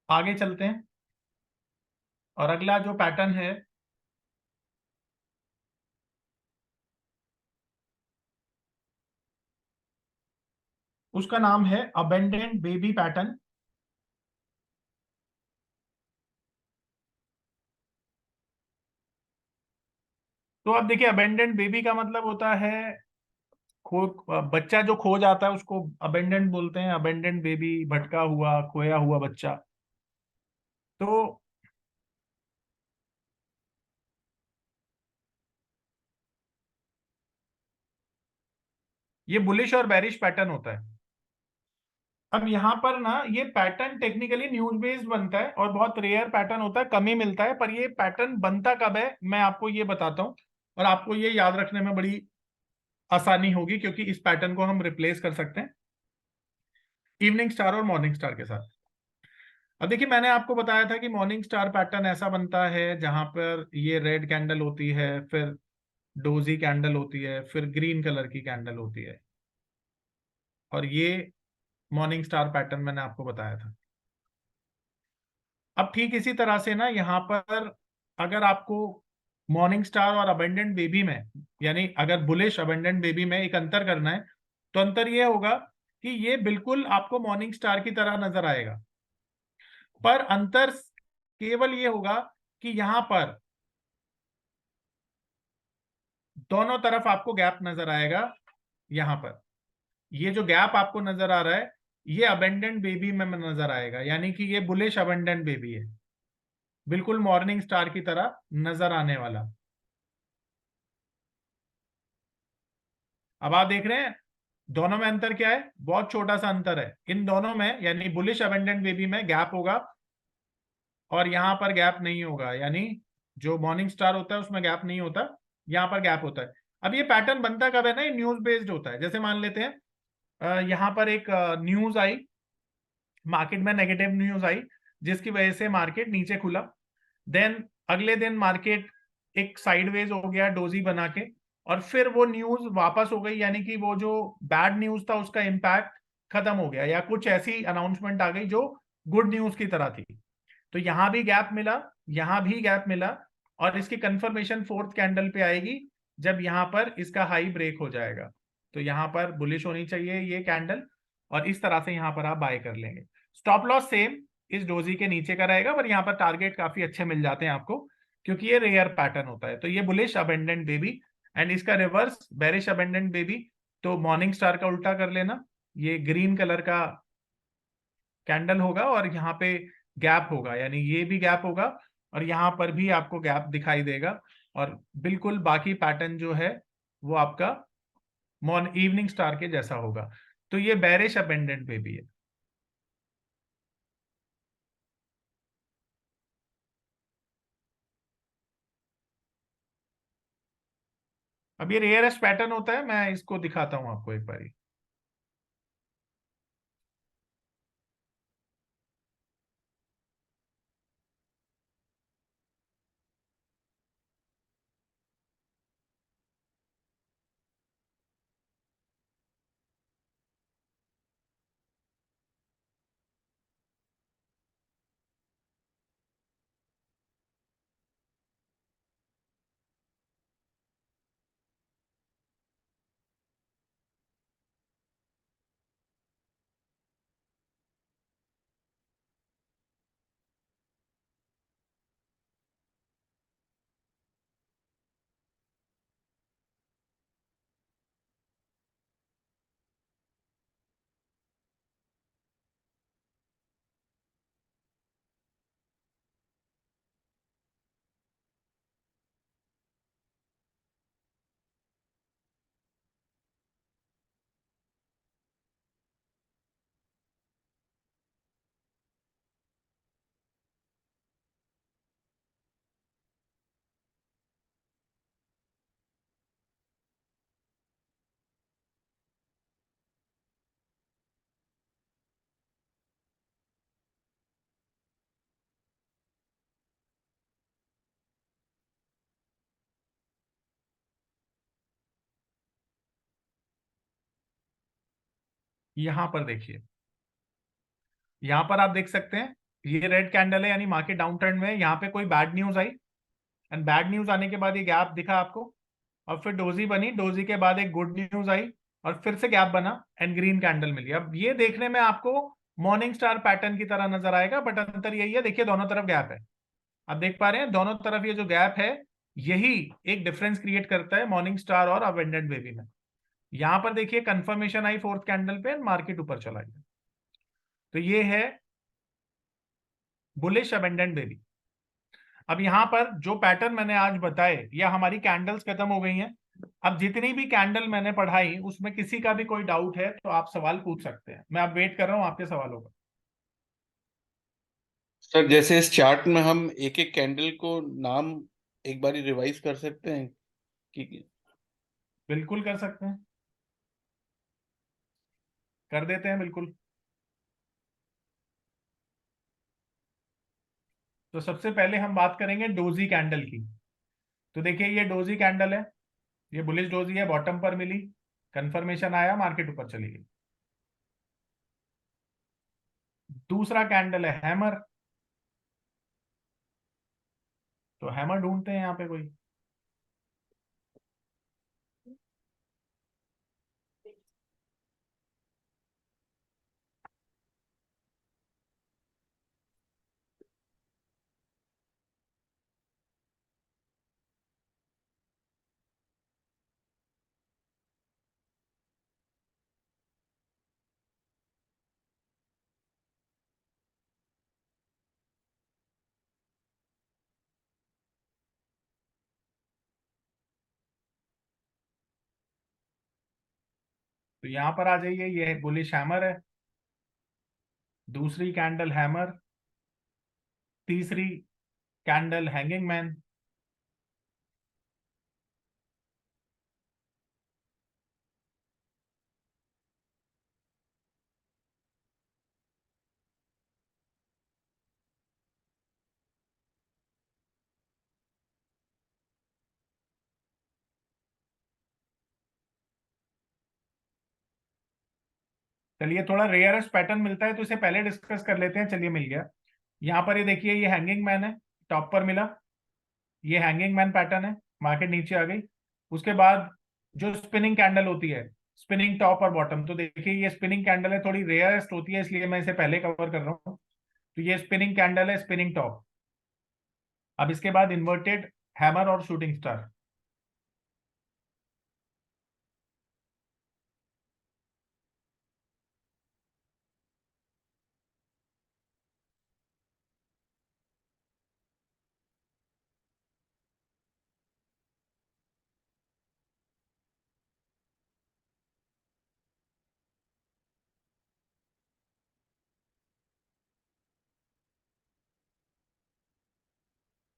आगे चलते हैं, और अगला जो पैटर्न है उसका नाम है अबेंडेंट बेबी पैटर्न। तो अब देखिए, अबेंडेंट बेबी का मतलब होता है खो बच्चा जो खो जाता है उसको अबेंडेंट बोलते हैं। अबेंडेंट बेबी, भटका हुआ, खोया हुआ बच्चा। तो ये बुलिश और बेरिश पैटर्न होता है। अब यहां पर ना, ये पैटर्न टेक्निकली न्यूज बेस्ड बनता है और बहुत रेयर पैटर्न होता है, कम ही मिलता है। पर ये पैटर्न बनता कब है, मैं आपको ये बताता हूँ, और आपको ये याद रखने में बड़ी आसानी होगी, क्योंकि इस पैटर्न को हम रिप्लेस कर सकते हैं इवनिंग स्टार और मॉर्निंग स्टार के साथ। अब देखिए, मैंने आपको बताया था कि मॉर्निंग स्टार पैटर्न ऐसा बनता है जहां पर ये रेड कैंडल होती है, फिर डोजी कैंडल होती है, फिर ग्रीन कलर की कैंडल होती है, और ये मॉर्निंग स्टार पैटर्न मैंने आपको बताया था। अब ठीक इसी तरह से ना, यहाँ पर अगर आपको मॉर्निंग स्टार और अबेंडेंट बेबी में, यानी अगर बुलिश अबेंडेंट बेबी में एक अंतर करना है, तो अंतर ये होगा कि ये बिल्कुल आपको मॉर्निंग स्टार की तरह नजर आएगा। पर अंतर केवल ये होगा कि यहां पर दोनों तरफ आपको गैप नजर आएगा। यहां पर ये जो गैप आपको नजर आ रहा है, ये अबेंडेंट बेबी में नजर आएगा, यानी कि ये बुलिश अबेंडेंट बेबी है, बिल्कुल मॉर्निंग स्टार की तरह नजर आने वाला। अब आप देख रहे हैं दोनों में अंतर क्या है, बहुत छोटा सा अंतर है इन दोनों में, यानी बुलिश अबेंडेंट बेबी में गैप होगा और यहां पर गैप नहीं होगा, यानी जो मॉर्निंग स्टार होता है उसमें गैप नहीं होता, यहां पर गैप होता है। अब ये पैटर्न बनता कब है ना, ये न्यूज बेस्ड होता है। जैसे मान लेते हैं यहां पर एक न्यूज आई, मार्केट में नेगेटिव न्यूज आई, जिसकी वजह से मार्केट नीचे खुला। देन अगले दिन मार्केट एक साइडवेज हो गया डोजी बना के, और फिर वो न्यूज वापस हो गई, यानी कि वो जो बैड न्यूज था उसका इम्पैक्ट खत्म हो गया, या कुछ ऐसी अनाउंसमेंट आ गई जो गुड न्यूज की तरह थी। तो यहां भी गैप मिला, यहां भी गैप मिला, और इसकी कंफर्मेशन फोर्थ कैंडल पे आएगी जब यहां पर इसका हाई ब्रेक हो जाएगा। तो यहां पर बुलिश होनी चाहिए ये कैंडल, और इस तरह से यहां पर आप बाय कर लेंगे। स्टॉप लॉस सेम इस डोजी के नीचे का रहेगा, पर यहाँ पर टारगेट काफी अच्छे मिल जाते हैं आपको, क्योंकि ये रेयर पैटर्न होता है। तो ये बुलिश अबेंडेंट बेबी, एंड इसका रिवर्स बेरिश अबेंडेंट बेबी, तो मॉर्निंग स्टार का उल्टा कर लेना, ये ग्रीन कलर का कैंडल होगा और यहाँ पे गैप होगा, यानी ये भी गैप होगा और यहाँ पर भी आपको गैप दिखाई देगा, और बिल्कुल बाकी पैटर्न जो है वो आपका मॉर्न इवनिंग स्टार के जैसा होगा। तो ये बेरिश अबेंडेंट बेबी है। अब ये रेयरेस्ट पैटर्न होता है, मैं इसको दिखाता हूं आपको एक बारी। यहां पर देखिए, यहां पर आप देख सकते हैं ये रेड कैंडल है, यानी मार्केट डाउन ट्रेंड में है। यहाँ पे कोई bad news I, and bad news आने के बाद ये गैप दिखा आपको, और फिर डोजी बनी, डोजी के बाद एक गुड न्यूज आई और फिर से गैप बना एंड ग्रीन कैंडल मिली। अब ये देखने में आपको मॉर्निंग स्टार पैटर्न की तरह नजर आएगा, बट अंतर यही है, देखिए दोनों तरफ गैप है। आप देख पा रहे हैं दोनों तरफ ये जो गैप है, यही एक डिफरेंस क्रिएट करता है मॉर्निंग स्टार और अबेंडेंट बेबी में। यहां पर देखिए कंफर्मेशन आई फोर्थ कैंडल पे, मार्केट ऊपर चला गया। तो ये है बुलिश अबेंडेंट बेबी। अब यहां पर जो पैटर्न मैंने आज बताए, या हमारी कैंडल्स खत्म हो गई हैं। अब जितनी भी कैंडल मैंने पढ़ाई उसमें किसी का भी कोई डाउट है तो आप सवाल पूछ सकते हैं, मैं अब वेट कर रहा हूं आपके सवालों का। सर जैसे इस चार्ट में हम एक एक कैंडल को नाम एक बारी रिवाइज कर सकते हैं कि बिल्कुल कर सकते हैं, कर देते हैं बिल्कुल। तो सबसे पहले हम बात करेंगे डोजी कैंडल की। तो देखिए ये डोजी कैंडल है, ये बुलिश डोजी है, बॉटम पर मिली, कंफर्मेशन आया, मार्केट ऊपर चली गई। दूसरा कैंडल है हैमर, तो हैमर ढूंढते हैं यहाँ पे कोई। तो यहां पर आ जाइए, ये बुलिश हैमर है, दूसरी कैंडल हैमर, तीसरी कैंडल हैंगिंग मैन। चलिए, थोड़ा रेयरेस्ट पैटर्न मिलता है तो इसे पहले डिस्कस कर लेते हैं। चलिए, मिल गया। यहाँ पर ये देखिए, ये हैंगिंग मैन है, टॉप पर मिला। ये हैंगिंग मैन पैटर्न है, मार्केट नीचे आ गई। उसके बाद जो स्पिनिंग कैंडल होती है, स्पिनिंग टॉप और बॉटम, तो देखिए ये स्पिनिंग कैंडल है, थोड़ी रेयरेस्ट होती है, इसलिए मैं इसे पहले कवर कर रहा हूँ। तो ये स्पिनिंग कैंडल है, स्पिनिंग टॉप। अब इसके बाद इन्वर्टेड हैमर और शूटिंग स्टार।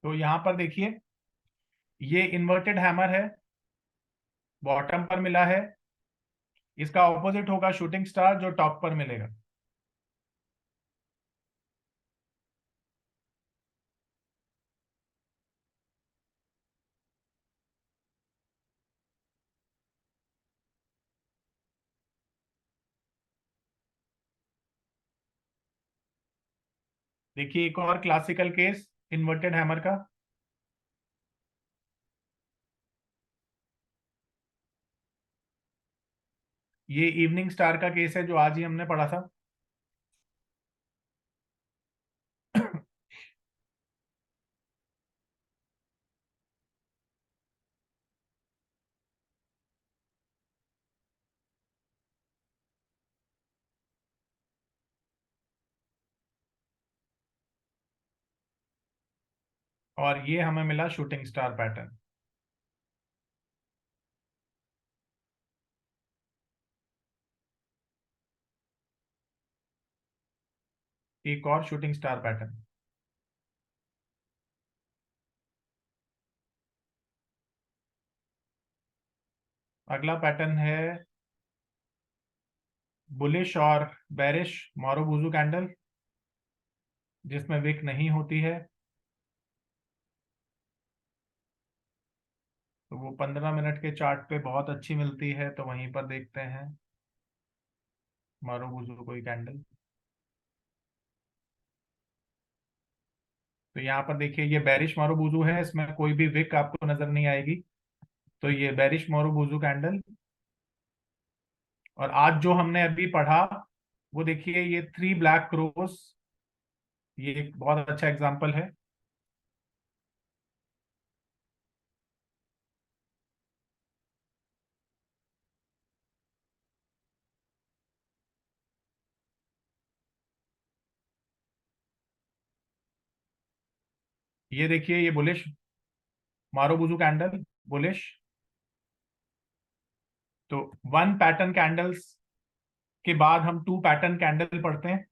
तो यहां पर देखिए, ये इन्वर्टेड हैमर है, बॉटम पर मिला है। इसका ऑपोजिट होगा शूटिंग स्टार, जो टॉप पर मिलेगा। देखिए, एक और क्लासिकल केस इन्वर्टेड हैमर का। ये इवनिंग स्टार का केस है, जो आज ही हमने पढ़ा था। और ये हमें मिला शूटिंग स्टार पैटर्न। एक और शूटिंग स्टार पैटर्न। अगला पैटर्न है बुलिश और बेरिश मारुबुजू कैंडल, जिसमें विक नहीं होती है। तो वो 15 मिनट के चार्ट पे बहुत अच्छी मिलती है, तो वहीं पर देखते हैं मारुबुजू कोई कैंडल। तो यहाँ पर देखिए, ये बेरिश मारुबुजू है, इसमें कोई भी विक आपको नजर नहीं आएगी। तो ये बेरिश मारुबुजू कैंडल। और आज जो हमने अभी पढ़ा, वो देखिए, ये थ्री ब्लैक क्रोस, ये एक बहुत अच्छा एग्जाम्पल है। ये देखिए, ये बुलिश मारुबुजू कैंडल, बुलिश। तो वन पैटर्न कैंडल्स के बाद हम टू पैटर्न कैंडल पढ़ते हैं।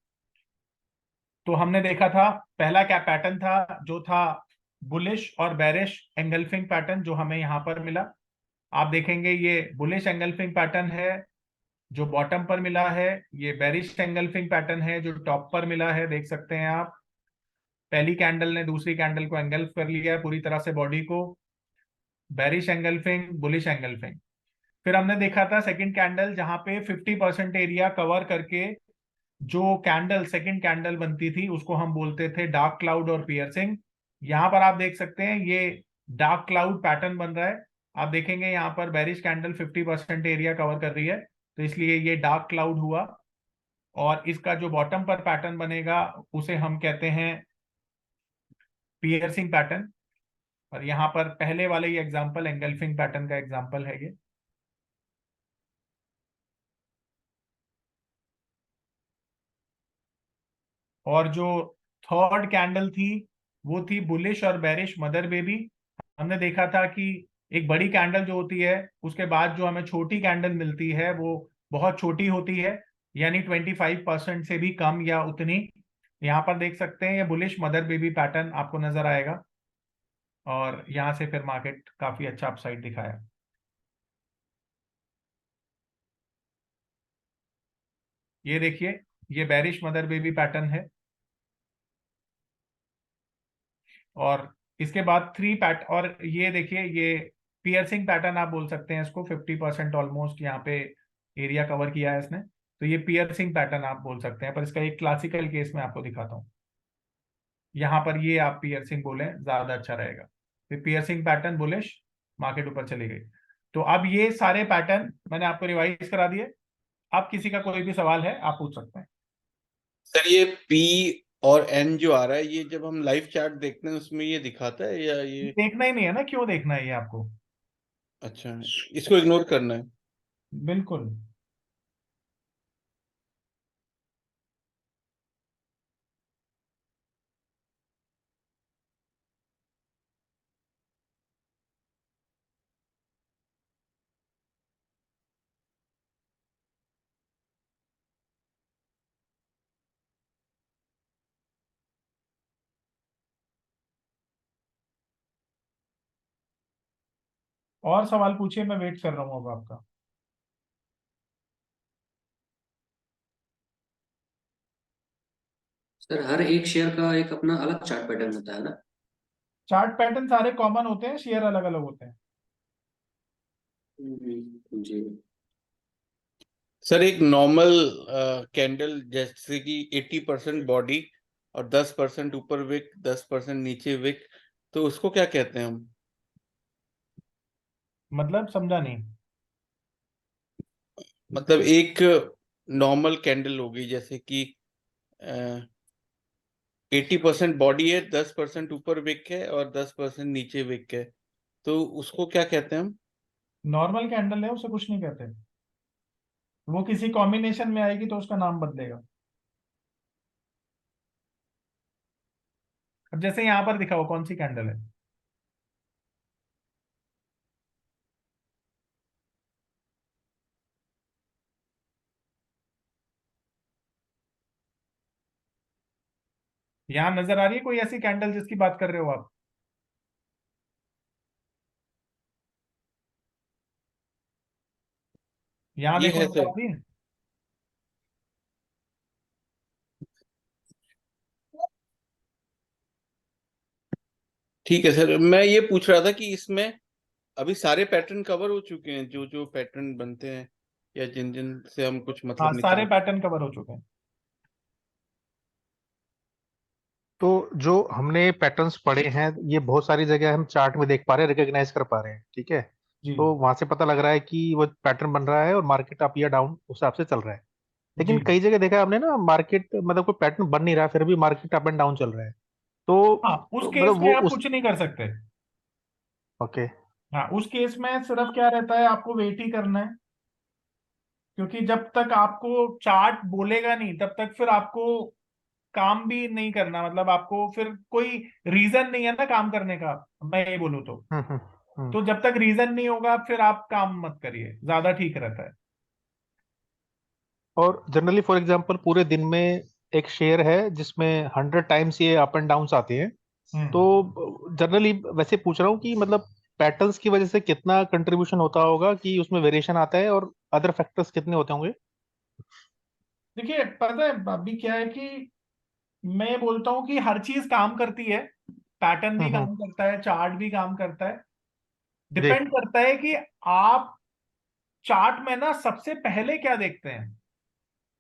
तो हमने देखा था, पहला क्या पैटर्न था, जो था बुलिश और बेरिश एंगल्फिंग पैटर्न, जो हमें यहां पर मिला। आप देखेंगे, ये बुलिश एंगल्फिंग पैटर्न है जो बॉटम पर मिला है। ये बेरिश एंगल्फिंग पैटर्न है जो टॉप पर मिला है, देख सकते हैं आप। पहली कैंडल ने दूसरी कैंडल को एंगल्फ कर लिया है पूरी तरह से, बॉडी को। Bearish engulfing, bullish engulfing. फिर हमने देखा था सेकंड कैंडल, जहां पे 50% एरिया कवर करके जो कैंडल, सेकंड कैंडल बनती थी, उसको हम बोलते थे डार्क क्लाउड और पियर्सिंग। यहां पर आप देख सकते हैं, ये डार्क क्लाउड पैटर्न बन रहा है। आप देखेंगे यहाँ पर बेरिश कैंडल 50% एरिया कवर कर रही है, तो इसलिए ये डार्क क्लाउड हुआ। और इसका जो बॉटम पर पैटर्न बनेगा, उसे हम कहते हैं पियर्सिंग पैटर्न। और यहाँ पर पहले वाले ये एग्जांपल एंगल्फिंग पैटर्न का एग्जांपल है ये। और जो थर्ड कैंडल थी, वो थी बुलिश और बेरिश मदर बेबी। हमने देखा था कि एक बड़ी कैंडल जो होती है, उसके बाद जो हमें छोटी कैंडल मिलती है, वो बहुत छोटी होती है, यानी 25% से भी कम या उतनी। यहाँ पर देख सकते हैं ये बुलिश मदर बेबी पैटर्न आपको नजर आएगा, और यहाँ से फिर मार्केट काफी अच्छा अपसाइड दिखाया। ये देखिए, ये बेरिश मदर बेबी पैटर्न है, और इसके बाद थ्री पैट, और ये देखिए ये पियर्सिंग पैटर्न आप बोल सकते हैं इसको, 50% ऑलमोस्ट यहाँ पे एरिया कवर किया है इसने, तो ये पियर्सिंग पैटर्न आप बोल सकते हैं। पर इसका एक क्लासिकल केस में आपको दिखाता हूँ, यहाँ पर ये आप पियर्सिंग बोले ज्यादा अच्छा रहेगा। फिर पियर्सिंग पैटर्न बुलिश, मार्केट ऊपर चली गई। तो अब ये सारे पैटर्न मैंने आपको रिवाइज करा दिए। अब किसी का कोई भी सवाल है आप पूछ सकते हैं। सर ये पी और एन जो आ रहा है, ये जब हम लाइव चार्ट देखते हैं उसमें ये दिखाता है या ये? देखना ही नहीं है ना, क्यों देखना है ये आपको। अच्छा, इसको इग्नोर करना है। बिल्कुल। और सवाल पूछिए, मैं वेट कर रहा हूँ अब आपका। सर हर एक शेयर का एक अपना अलग चार्ट पैटर्न होता है ना? चार्ट पैटर्न सारे कॉमन होते हैं, शेयर अलग अलग होते हैं। जी। सर एक नॉर्मल कैंडल जैसे कि 80% बॉडी और 10% ऊपर विक, 10% नीचे विक, तो उसको क्या कहते हैं हम? मतलब समझा नहीं। मतलब एक नॉर्मल कैंडल होगी जैसे कि 80% बॉडी है, 10% ऊपर विक है और 10% नीचे विक है, तो उसको क्या कहते हैं हम? नॉर्मल कैंडल है, उसे कुछ नहीं कहते। वो किसी कॉम्बिनेशन में आएगी तो उसका नाम बदलेगा। अब जैसे यहाँ पर दिखा हुआ कौन सी कैंडल है, यहाँ नजर आ रही है कोई ऐसी कैंडल जिसकी बात कर रहे हो आप? यहाँ ये देखो है नजर सर। आ रही है। ठीक है सर, मैं ये पूछ रहा था कि इसमें अभी सारे पैटर्न कवर हो चुके हैं जो जो पैटर्न बनते हैं, या जिन जिन से हम कुछ हाँ, मतलब सारे निकाल? पैटर्न कवर हो चुके हैं। तो जो हमने पैटर्न्स पढ़े हैं ये बहुत सारी जगह हम चार्ट में देख पा रहे हैं, रिकॉग्नाइज कर पा रहे हैं, ठीक है। जी। तो वहां से पता लग रहा है कि वो पैटर्न बन रहा है और मार्केट अप या डाउन उस हिसाब से चल रहा है। लेकिन जी। कई जगह देखा है हमने ना, मार्केट मतलब कोई पैटर्न बन नहीं रहा फिर भी मार्केट अप एंड डाउन चल रहा है। तो हाँ, उस केस मतलब में वो आप उस कुछ नहीं कर सकते। ओके। हाँ, उस केस में सिर्फ क्या रहता है, आपको वेट ही करना है। क्योंकि जब तक आपको चार्ट बोलेगा नहीं तब तक फिर आपको काम भी नहीं करना, मतलब आपको फिर कोई रीजन नहीं है ना काम करने का, मैं ये बोलूँ तो। हम्म हम्म हम्म। तो जब तक रीजन नहीं होगा फिर आप काम मत करिए, ज्यादा ठीक रहता है। और जनरली फॉर एग्जांपल पूरे दिन में एक शेयर है जिसमें 100 टाइम्स ये अप एंड डाउन्स आते हैं। तो हम्म। जनरली वैसे पूछ रहा हूँ कि मतलब पैटर्न्स की वजह से कितना कंट्रीब्यूशन होता होगा कि उसमें वेरिएशन आता है, और अदर फैक्टर्स कितने होते होंगे? देखिए, पता है अभी क्या है कि मैं बोलता हूँ कि हर चीज काम करती है। पैटर्न भी हम्म। काम करता है, चार्ट भी काम करता है। जी डिपेंड करता है कि आप चार्ट में ना सबसे पहले क्या देखते हैं।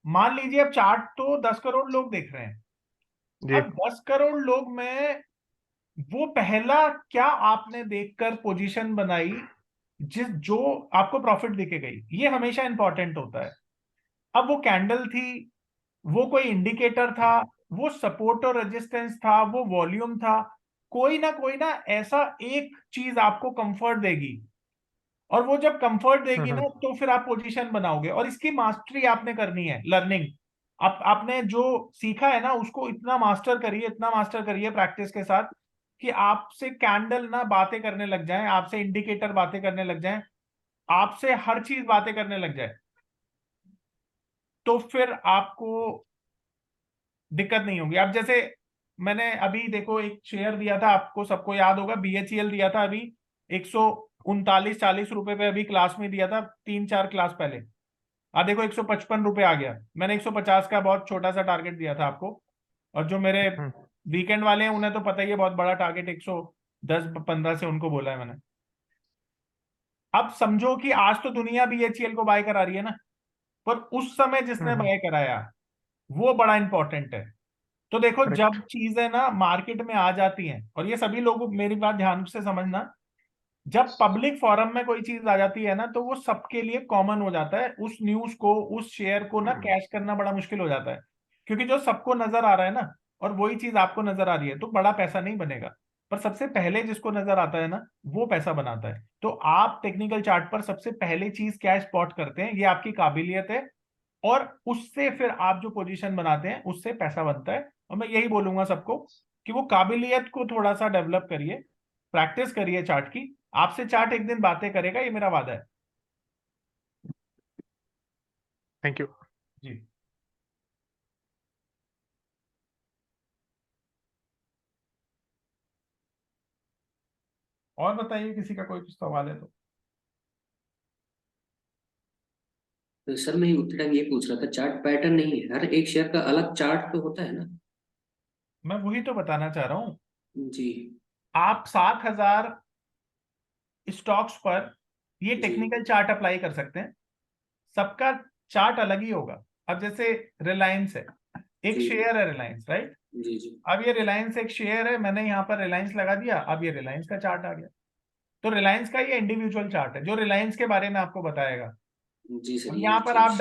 मान लीजिए अब चार्ट तो 10 करोड़ लोग देख रहे हैं। जी। अब 10 करोड़ लोग में वो पहला क्या आपने देखकर पोजीशन बनाई, जिस जो आपको प्रॉफिट दिखे गई, ये हमेशा इंपॉर्टेंट होता है। अब वो कैंडल थी, वो कोई इंडिकेटर था, वो सपोर्ट और रेजिस्टेंस था, वो वॉल्यूम था, कोई ना ऐसा एक चीज आपको कंफर्ट देगी। और वो जब कंफर्ट देगी ना हम्म। तो फिर आप पोजीशन बनाओगे, और इसकी मास्टरी आपने करनी है, लर्निंग। आपने जो सीखा है ना उसको इतना मास्टर करिए, इतना मास्टर करिए प्रैक्टिस के साथ, कि आपसे कैंडल ना बातें करने लग जाए, आपसे इंडिकेटर बातें करने लग जाए, आपसे हर चीज बातें करने लग जाए। तो फिर आपको दिक्कत नहीं होगी। अब जैसे मैंने अभी देखो एक शेयर दिया था, आपको सबको याद होगा, BHEL दिया था अभी 139-40 रुपए पे, अभी क्लास में दिया था 3-4 क्लास पहले। देखो 155 रुपए आ गया। मैंने 150 का बहुत छोटा सा टारगेट दिया था आपको, और जो मेरे वीकेंड वाले हैं उन्हें तो पता ही है, बहुत बड़ा टारगेट 110-15 से उनको बोला है मैंने। अब समझो कि आज तो दुनिया BHEL को बाय करा रही है ना, पर उस समय जिसने बाय कराया वो बड़ा इंपॉर्टेंट है। तो देखो करेक्ट। जब चीजें ना मार्केट में आ जाती हैं, और ये सभी लोग मेरी बात ध्यान से समझना, जब पब्लिक फोरम में कोई चीज आ जाती है ना, तो वो सबके लिए कॉमन हो जाता है। उस न्यूज को, उस शेयर को ना कैश करना बड़ा मुश्किल हो जाता है, क्योंकि जो सबको नजर आ रहा है ना, और वही चीज आपको नजर आ रही है, तो बड़ा पैसा नहीं बनेगा। पर सबसे पहले जिसको नजर आता है ना, वो पैसा बनाता है। तो आप टेक्निकल चार्ट पर सबसे पहले चीज क्या स्पॉट करते हैं, ये आपकी काबिलियत है, और उससे फिर आप जो पोजीशन बनाते हैं उससे पैसा बनता है। और मैं यही बोलूंगा सबको कि वो काबिलियत को थोड़ा सा डेवलप करिए, प्रैक्टिस करिए चार्ट की। आपसे चार्ट एक दिन बातें करेगा, ये मेरा वादा है। Thank you. जी। और बताइए, किसी का कोई सवाल है तो। तो सर मैं उतने टाइम ये पूछ रहा था, चार्ट पैटर्न नहीं है, हर एक शेयर का अलग चार्ट तो होता है ना? मैं वही तो बताना चाह रहा हूं। जी आप 7,000 स्टॉक्स पर ये जी टेक्निकल चार्ट अप्लाई कर सकते हैं। सबका चार्ट अलग ही होगा। अब जैसे रिलायंस है, एक जी शेयर है रिलायंस, राइट। जी जी अब ये रिलायंस एक शेयर है, मैंने यहाँ पर रिलायंस लगा दिया, अब ये रिलायंस का चार्ट आ गया। तो रिलायंस का ये इंडिविजुअल चार्ट है जो रिलायंस के बारे में आपको बताएगा। जी सर, अब ये यहाँ पर आप चीज।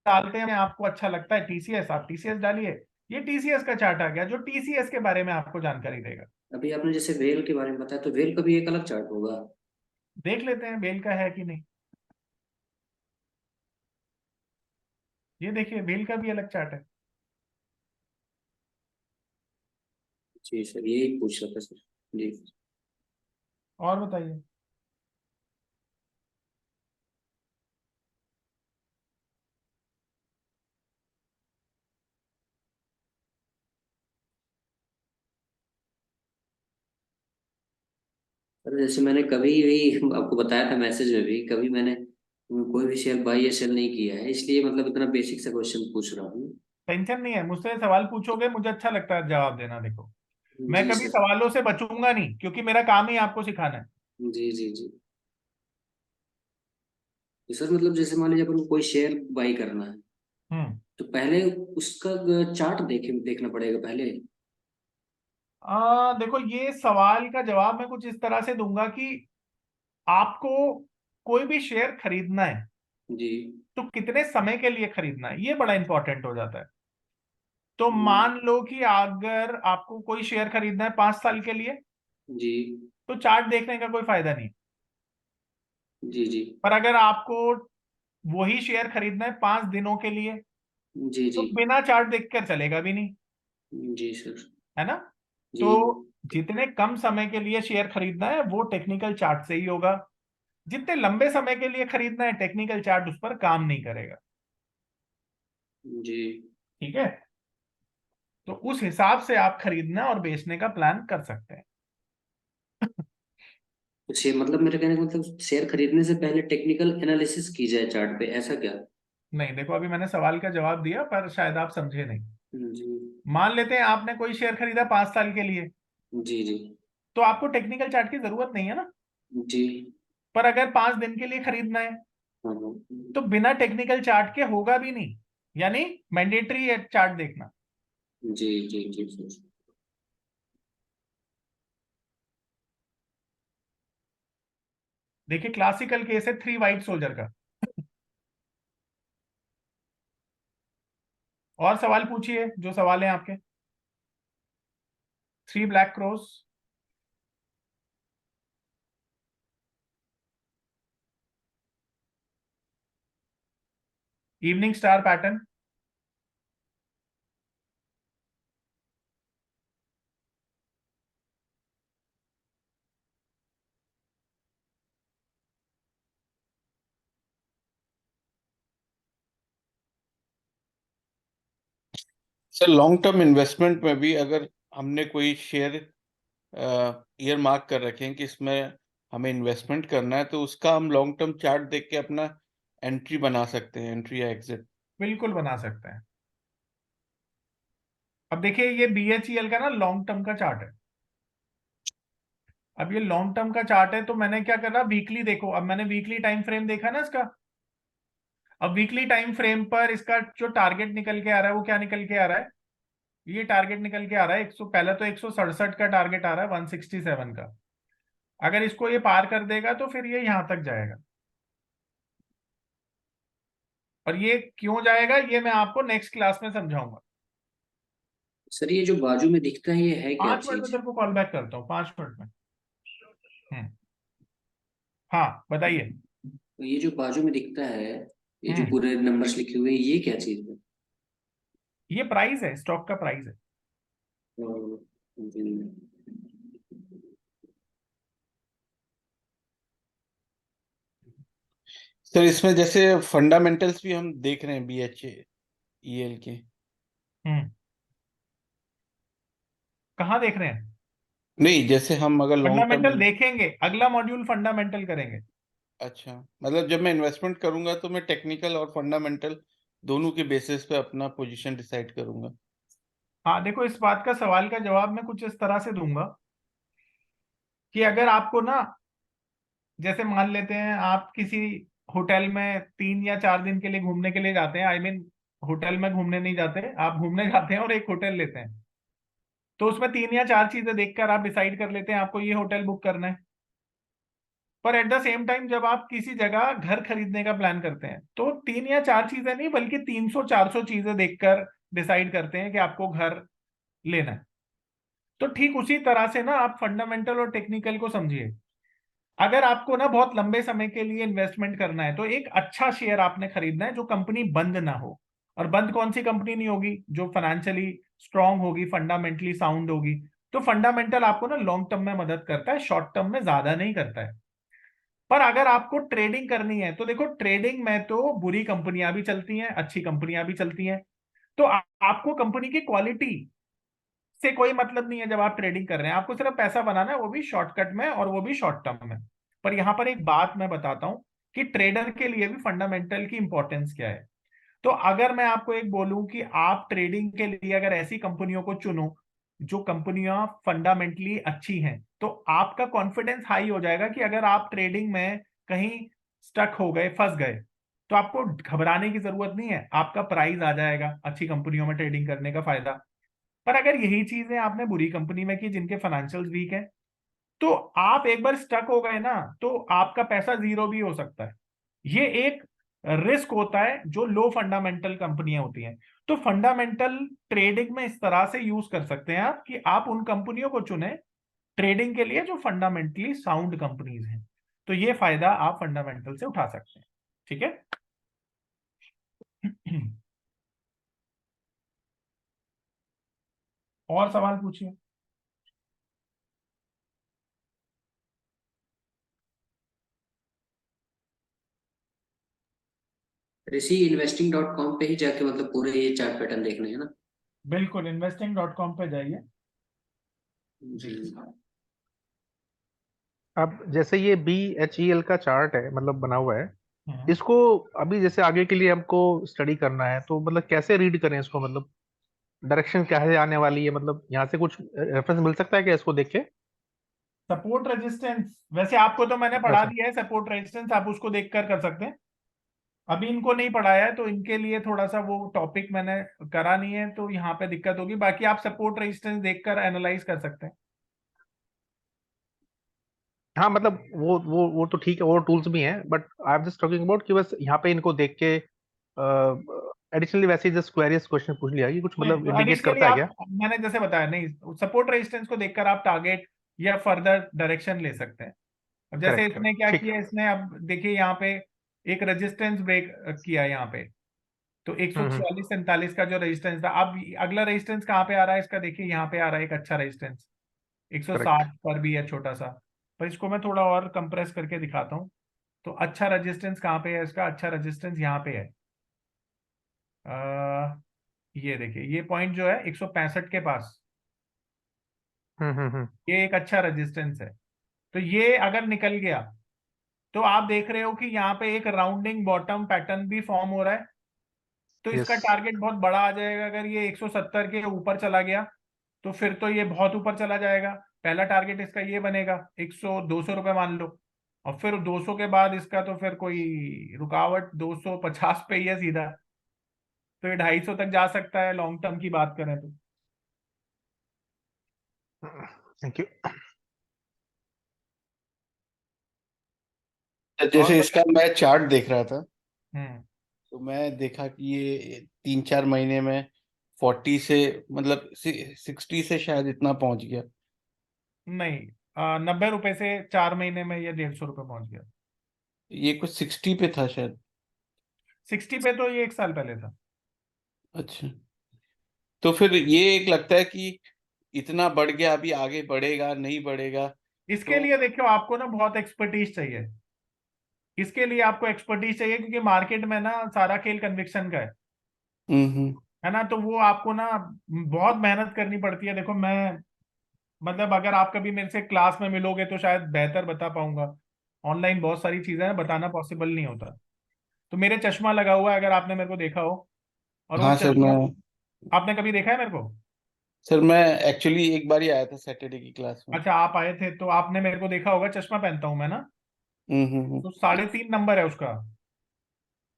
डालते हैं, आपको अच्छा लगता है TCS, आप TCS डालिए, ये TCS का चार्ट आ गया जो TCS के बारे में आपको जानकारी देगा। अभी आपने जैसे वेल के बारे में बताया, तो वेल का भी एक अलग चार्ट होगा? देख लेते हैं बेल का है कि नहीं। ये देखिए बेल का भी अलग चार्ट है। जी सर, यही पूछ रहा था सर। जी और बताइए। सर, जैसे मैंने कभी भी आपको बताया था मैसेज में भी, कभी मैंने कोई भी शेयर बाई या सेल नहीं किया है, इसलिए मतलब इतना बेसिक सा क्वेश्चन पूछ रहा हूँ। टेंशन नहीं है, मुझसे सवाल पूछोगे, मुझे अच्छा लगता है जवाब देना। देखो मैं जी कभी सर। सवालों से बचूंगा नहीं, क्योंकि मेरा काम ही आपको सिखाना है। जी जी जी। तो सर मतलब जैसे मान लीजिए अपन को कोई शेयर बाई करना है, हम्म। तो पहले उसका चार्ट देखना पड़ेगा पहले? देखो ये सवाल का जवाब मैं कुछ इस तरह से दूंगा कि आपको कोई भी शेयर खरीदना है जी। तो कितने समय के लिए खरीदना है, ये बड़ा इंपॉर्टेंट हो जाता है। तो हम्म, मान लो कि अगर आपको कोई शेयर खरीदना है 5 साल के लिए, जी तो चार्ट देखने का कोई फायदा नहीं। जी जी पर अगर आपको वही शेयर खरीदना है 5 दिनों के लिए, जी तो जी बिना चार्ट देखकर चलेगा भी नहीं, जी सर। है ना। जी तो जितने कम समय के लिए शेयर खरीदना है वो टेक्निकल चार्ट से ही होगा, जितने लंबे समय के लिए खरीदना है टेक्निकल चार्ट उस पर काम नहीं करेगा। जी। ठीक है। तो उस हिसाब से आप खरीदना और बेचने का प्लान कर सकते हैं। तो शेयर मतलब, मेरे कहने का मतलब, शेयर खरीदने से पहले टेक्निकल एनालिसिस की जाए चार्ट पे, ऐसा क्या? नहीं देखो, अभी मैंने सवाल का जवाब दिया पर शायद आप समझे नहीं। जी मान लेते हैं आपने कोई शेयर खरीदा 5 साल के लिए, जी जी तो आपको टेक्निकल चार्ट की जरूरत नहीं है ना। जी। पर अगर 5 दिन के लिए खरीदना है, हाँ हाँ। तो बिना टेक्निकल चार्ट के होगा भी नहीं, यानी मैंडेटरी है चार्ट देखना। जी जी जी सर। देखिए क्लासिकल केस है 3 व्हाइट सोल्जर का। और सवाल पूछिए, जो सवाल है आपके। 3 black cross. Evening star pattern. Sir long term investment में भी अगर हमने कोई शेयर ईयर मार्क कर रखे हैं कि इसमें हमें इन्वेस्टमेंट करना है, तो उसका हम लॉन्ग टर्म चार्ट देख के अपना एंट्री बना सकते हैं, एंट्री या एग्जिट। बिल्कुल बना सकते हैं। अब देखिए ये BHEL का ना लॉन्ग टर्म का चार्ट है। अब ये लॉन्ग टर्म का चार्ट है, तो मैंने क्या करा, वीकली देखो। अब मैंने वीकली टाइम फ्रेम देखा ना इसका। अब वीकली टाइम फ्रेम पर इसका जो टारगेट निकल के आ रहा है वो क्या निकल के आ रहा है, ये टारगेट निकल के आ रहा है 100, पहले तो 167 का टारगेट आ रहा है 167 का। अगर इसको ये पार कर देगा तो फिर ये यहां तक जाएगा। और ये क्यों जाएगा ये मैं आपको नेक्स्ट क्लास में समझाऊंगा। सर ये जो बाजू में दिखता है ये है क्या 5 मिनट में चीज? तेरे को कॉल बैक करता हूँ, 5 मिनट में। हम्म। हाँ बताइए। तो ये जो बाजू में दिखता है, ये जो हम्म। पूरे नंबर्स लिखे हुए हैं, ये क्या चीज है? ये प्राइस है, स्टॉक का प्राइस है। तो, सर इसमें जैसे फंडामेंटल्स भी हम देख रहे हैं BHEL के। हम्म। कहाँ देख रहे हैं? नहीं, जैसे हम अगर लॉन्ग टर्म। फंडामेंटल देखेंगे, अगला मॉड्यूल फंडामेंटल करेंगे। अच्छा, मतलब जब मैं इन्वेस्टमेंट करूंगा तो मैं टेक्निकल और फंडामेंटल दोनों के बेसिस पे अपना पोजीशन डिसाइड करूंगा। हाँ देखो, इस बात का सवाल का जवाब मैं कुछ इस तरह से दूंगा कि अगर आपको ना, जैसे मान लेते हैं आप किसी होटल में 3 या 4 दिन के लिए घूमने के लिए जाते हैं, आई मीन होटल में घूमने नहीं जाते, आप घूमने जाते हैं और एक होटल लेते हैं। तो उसमें 3 या 4 चीजें देखकर आप डिसाइड कर लेते हैं आपको ये होटल बुक करना है। पर एट द सेम टाइम जब आप किसी जगह घर खरीदने का प्लान करते हैं तो 3 या 4 चीजें नहीं बल्कि 300 400 चीजें देखकर डिसाइड करते हैं कि आपको घर लेना है। तो ठीक उसी तरह से ना आप फंडामेंटल और टेक्निकल को समझिए। अगर आपको ना बहुत लंबे समय के लिए इन्वेस्टमेंट करना है तो एक अच्छा शेयर आपने खरीदना है जो कंपनी बंद ना हो। और बंद कौन सी कंपनी नहीं होगी? जो फाइनेंशियली स्ट्रांग होगी, फंडामेंटली साउंड होगी। तो फंडामेंटल आपको ना लॉन्ग टर्म में मदद करता है, शॉर्ट टर्म में ज्यादा नहीं करता है। पर अगर आपको ट्रेडिंग करनी है तो देखो, ट्रेडिंग में तो बुरी कंपनियां भी चलती हैं, अच्छी कंपनियां भी चलती हैं। तो आपको कंपनी की क्वालिटी से कोई मतलब नहीं है जब आप ट्रेडिंग कर रहे हैं, आपको सिर्फ पैसा बनाना है, वो भी शॉर्टकट में और वो भी शॉर्ट टर्म में। पर यहां पर एक बात मैं बताता हूं कि ट्रेडर के लिए भी फंडामेंटल की इंपॉर्टेंस क्या है। तो अगर मैं आपको एक बोलूं कि आप ट्रेडिंग के लिए अगर ऐसी कंपनियों को चुनो जो कंपनियां फंडामेंटली अच्छी हैं, तो आपका कॉन्फिडेंस हाई हो जाएगा कि अगर आप ट्रेडिंग में कहीं स्टक हो गए, फंस गए, तो आपको घबराने की जरूरत नहीं है, आपका प्राइस आ जाएगा अच्छी कंपनियों में ट्रेडिंग करने का फायदा। पर अगर यही चीजें आपने बुरी कंपनी में की जिनके फाइनेंशियल्स वीक है, तो आप एक बार स्टक हो गए ना, तो आपका पैसा जीरो भी हो सकता है। ये एक रिस्क होता है जो लो फंडामेंटल कंपनियां होती हैं। तो फंडामेंटल ट्रेडिंग में इस तरह से यूज कर सकते हैं आप कि आप उन कंपनियों को चुने ट्रेडिंग के लिए जो फंडामेंटली साउंड कंपनीज हैं। तो ये फायदा आप फंडामेंटल से उठा सकते हैं। ठीक है। और सवाल पूछिए। ऋषि investing.com पे ही जाके मतलब पूरे ये चार्ट पैटर्न देखने हैं ना? बिल्कुल, investing.com पे जाइए। जी। अब जैसे ये BHEL का चार्ट है, मतलब बना हुआ है, हम्म। इसको अभी जैसे आगे के लिए हमको स्टडी करना है तो मतलब कैसे रीड करें इसको, मतलब डायरेक्शन क्या है आने वाली है, मतलब यहाँ से कुछ रेफरेंस मिल सकता है क्या इसको देख के? सपोर्ट रेजिस्टेंस वैसे आपको तो मैंने पढ़ा अच्छा। दिया है, सपोर्ट रेजिस्टेंस आप उसको देखकर कर सकते हैं। अभी इनको नहीं पढ़ाया है तो इनके लिए थोड़ा सा वो टॉपिक मैंने करा नहीं है, तो यहाँ पे दिक्कत होगी। बाकी आप सपोर्ट रेजिस्टेंस देखकर एनालाइज कर सकते हैं। हाँ मतलब वो तो ठीक है, वो टूल्स भी हैं, but I am just talking about कि बस यहाँ पे इनको देख के एडिशनली वैसे जस्ट क्वेरियस क्वेश्चन पूछ लिया कि कुछ नहीं मतलब तो इंडिकेट एडिशनली करता है आप, क्या? मैंने जैसे बताया, नहीं, सपोर्ट रेजिस्टेंस को देखकर आप टारगेट या फर्दर डायरेक्शन ले सकते हैं। अब जैसे करेक्ट, करेक्ट, इसने क्या ठीक है। किया, इसने अब देखिए यहाँ पे एक रेजिस्टेंस ब्रेक किया यहाँ पे। तो हम्म। 146-47 का जो रेजिस्टेंस था, अब अगला रेजिस्टेंस कहाँ पे आ रहा है इसका, देखिए यहाँ पे आ रहा है एक अच्छा रेजिस्टेंस करेक्ट। 160 पर भी है छोटा सा। पर इसको मैं थोड़ा और कंप्रेस करके दिखाता हूँ। तो अच्छा रेजिस्टेंस कहाँ पे है इसका? अच्छा रेजिस्टेंस यहाँ पे है। ये देखिए, ये पॉइंट जो है 165 के पास, हम्म। ये एक अच्छा रेजिस्टेंस है। तो ये अगर निकल गया तो आप देख रहे हो कि यहाँ पे एक राउंडिंग बॉटम पैटर्न भी फॉर्म हो रहा है। तो इसका यस। टारगेट बहुत बड़ा आ जाएगा। अगर ये 170 के ऊपर चला गया तो फिर तो ये बहुत ऊपर चला जाएगा। पहला टारगेट इसका ये बनेगा 200 रुपये मान लो, और फिर 200 के बाद इसका तो फिर कोई रुकावट 250 पे ही है सीधा। तो ये 250 तक जा सकता है लॉन्ग टर्म की बात करें तो। Thank you. जैसे और इसका मैं चार्ट देख रहा था, हम्म तो मैं देखा कि ये 3-4 महीने में 40 से, मतलब 60 से शायद इतना पहुंच गया। नहीं, 90 रुपए से 4 महीने में ये 150 रुपये पहुंच गया। ये कुछ 60 पे था शायद। 60 पे तो ये 1 साल पहले था। अच्छा, तो फिर ये एक लगता है कि इतना बढ़ गया, अभी आगे बढ़ेगा नहीं बढ़ेगा। इसके तो लिए देखो, आपको ना बहुत एक्सपर्टीज चाहिए। इसके लिए आपको एक्सपर्टीज चाहिए, क्योंकि मार्केट में ना सारा खेल कन्विक्शन का हम्म। है ना। तो वो आपको ना बहुत मेहनत करनी पड़ती है। देखो मैं, मतलब अगर आप कभी मेरे से क्लास में मिलोगे तो शायद बेहतर बता पाऊंगा। ऑनलाइन बहुत सारी चीजें हैं, बताना पॉसिबल नहीं होता। तो मेरे चश्मा लगा हुआ है, अगर आपने मेरे को देखा हो। और वो हाँ सर, चश्मा, मैं आपने कभी देखा है मेरे को? एक्चुअली एक बार ही आया था सैटरडे की क्लास में। अच्छा, आप आए थे तो आपने मेरे को देखा होगा, चश्मा पहनता हूं मैं ना। हम्म। तो 3.5 नंबर है उसका,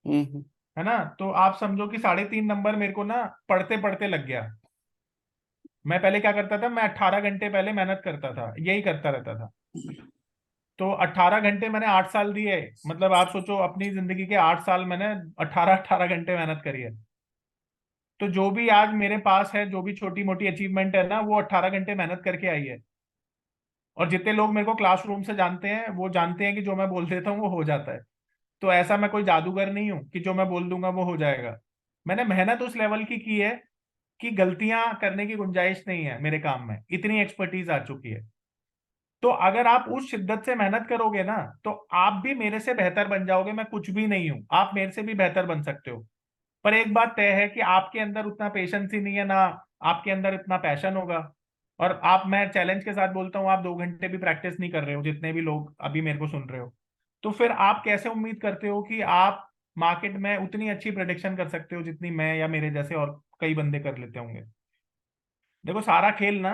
हम्म। है ना। तो आप समझो कि 3.5 नंबर मेरे को ना पढ़ते पढ़ते लग गया। मैं पहले क्या करता था, मैं 18 घंटे पहले मेहनत करता था, यही करता रहता था। तो 18 घंटे मैंने 8 साल दिए। मतलब आप सोचो, अपनी जिंदगी के 8 साल मैंने 18 18 घंटे मेहनत करी है। तो जो भी आज मेरे पास है, जो भी छोटी मोटी अचीवमेंट है ना, वो 18 घंटे मेहनत करके आई है। और जितने लोग मेरे को क्लासरूम से जानते हैं वो जानते हैं कि जो मैं बोल देता हूँ वो हो जाता है। तो ऐसा मैं कोई जादूगर नहीं हूं कि जो मैं बोल दूंगा वो हो जाएगा। मैंने मेहनत उस लेवल की है कि गलतियां करने की गुंजाइश नहीं है मेरे काम में, इतनी एक्सपर्टीज आ चुकी है। तो अगर आप उस शिद्दत से मेहनत करोगे ना, तो आप भी मेरे से बेहतर बन जाओगे। मैं कुछ भी नहीं हूं, आप मेरे से भी बेहतर बन सकते हो। पर एक बात तय है कि आपके अंदर उतना पेशेंस ही नहीं है ना, आपके अंदर इतना पैशन होगा। और आप, मैं चैलेंज के साथ बोलता हूँ, आप 2 घंटे भी प्रैक्टिस नहीं कर रहे हो, जितने भी लोग अभी मेरे को सुन रहे हो। तो फिर आप कैसे उम्मीद करते हो कि आप मार्केट में उतनी अच्छी प्रेडिक्शन कर सकते हो जितनी मैं या मेरे जैसे और कई बंदे कर लेते होंगे? देखो, सारा खेल ना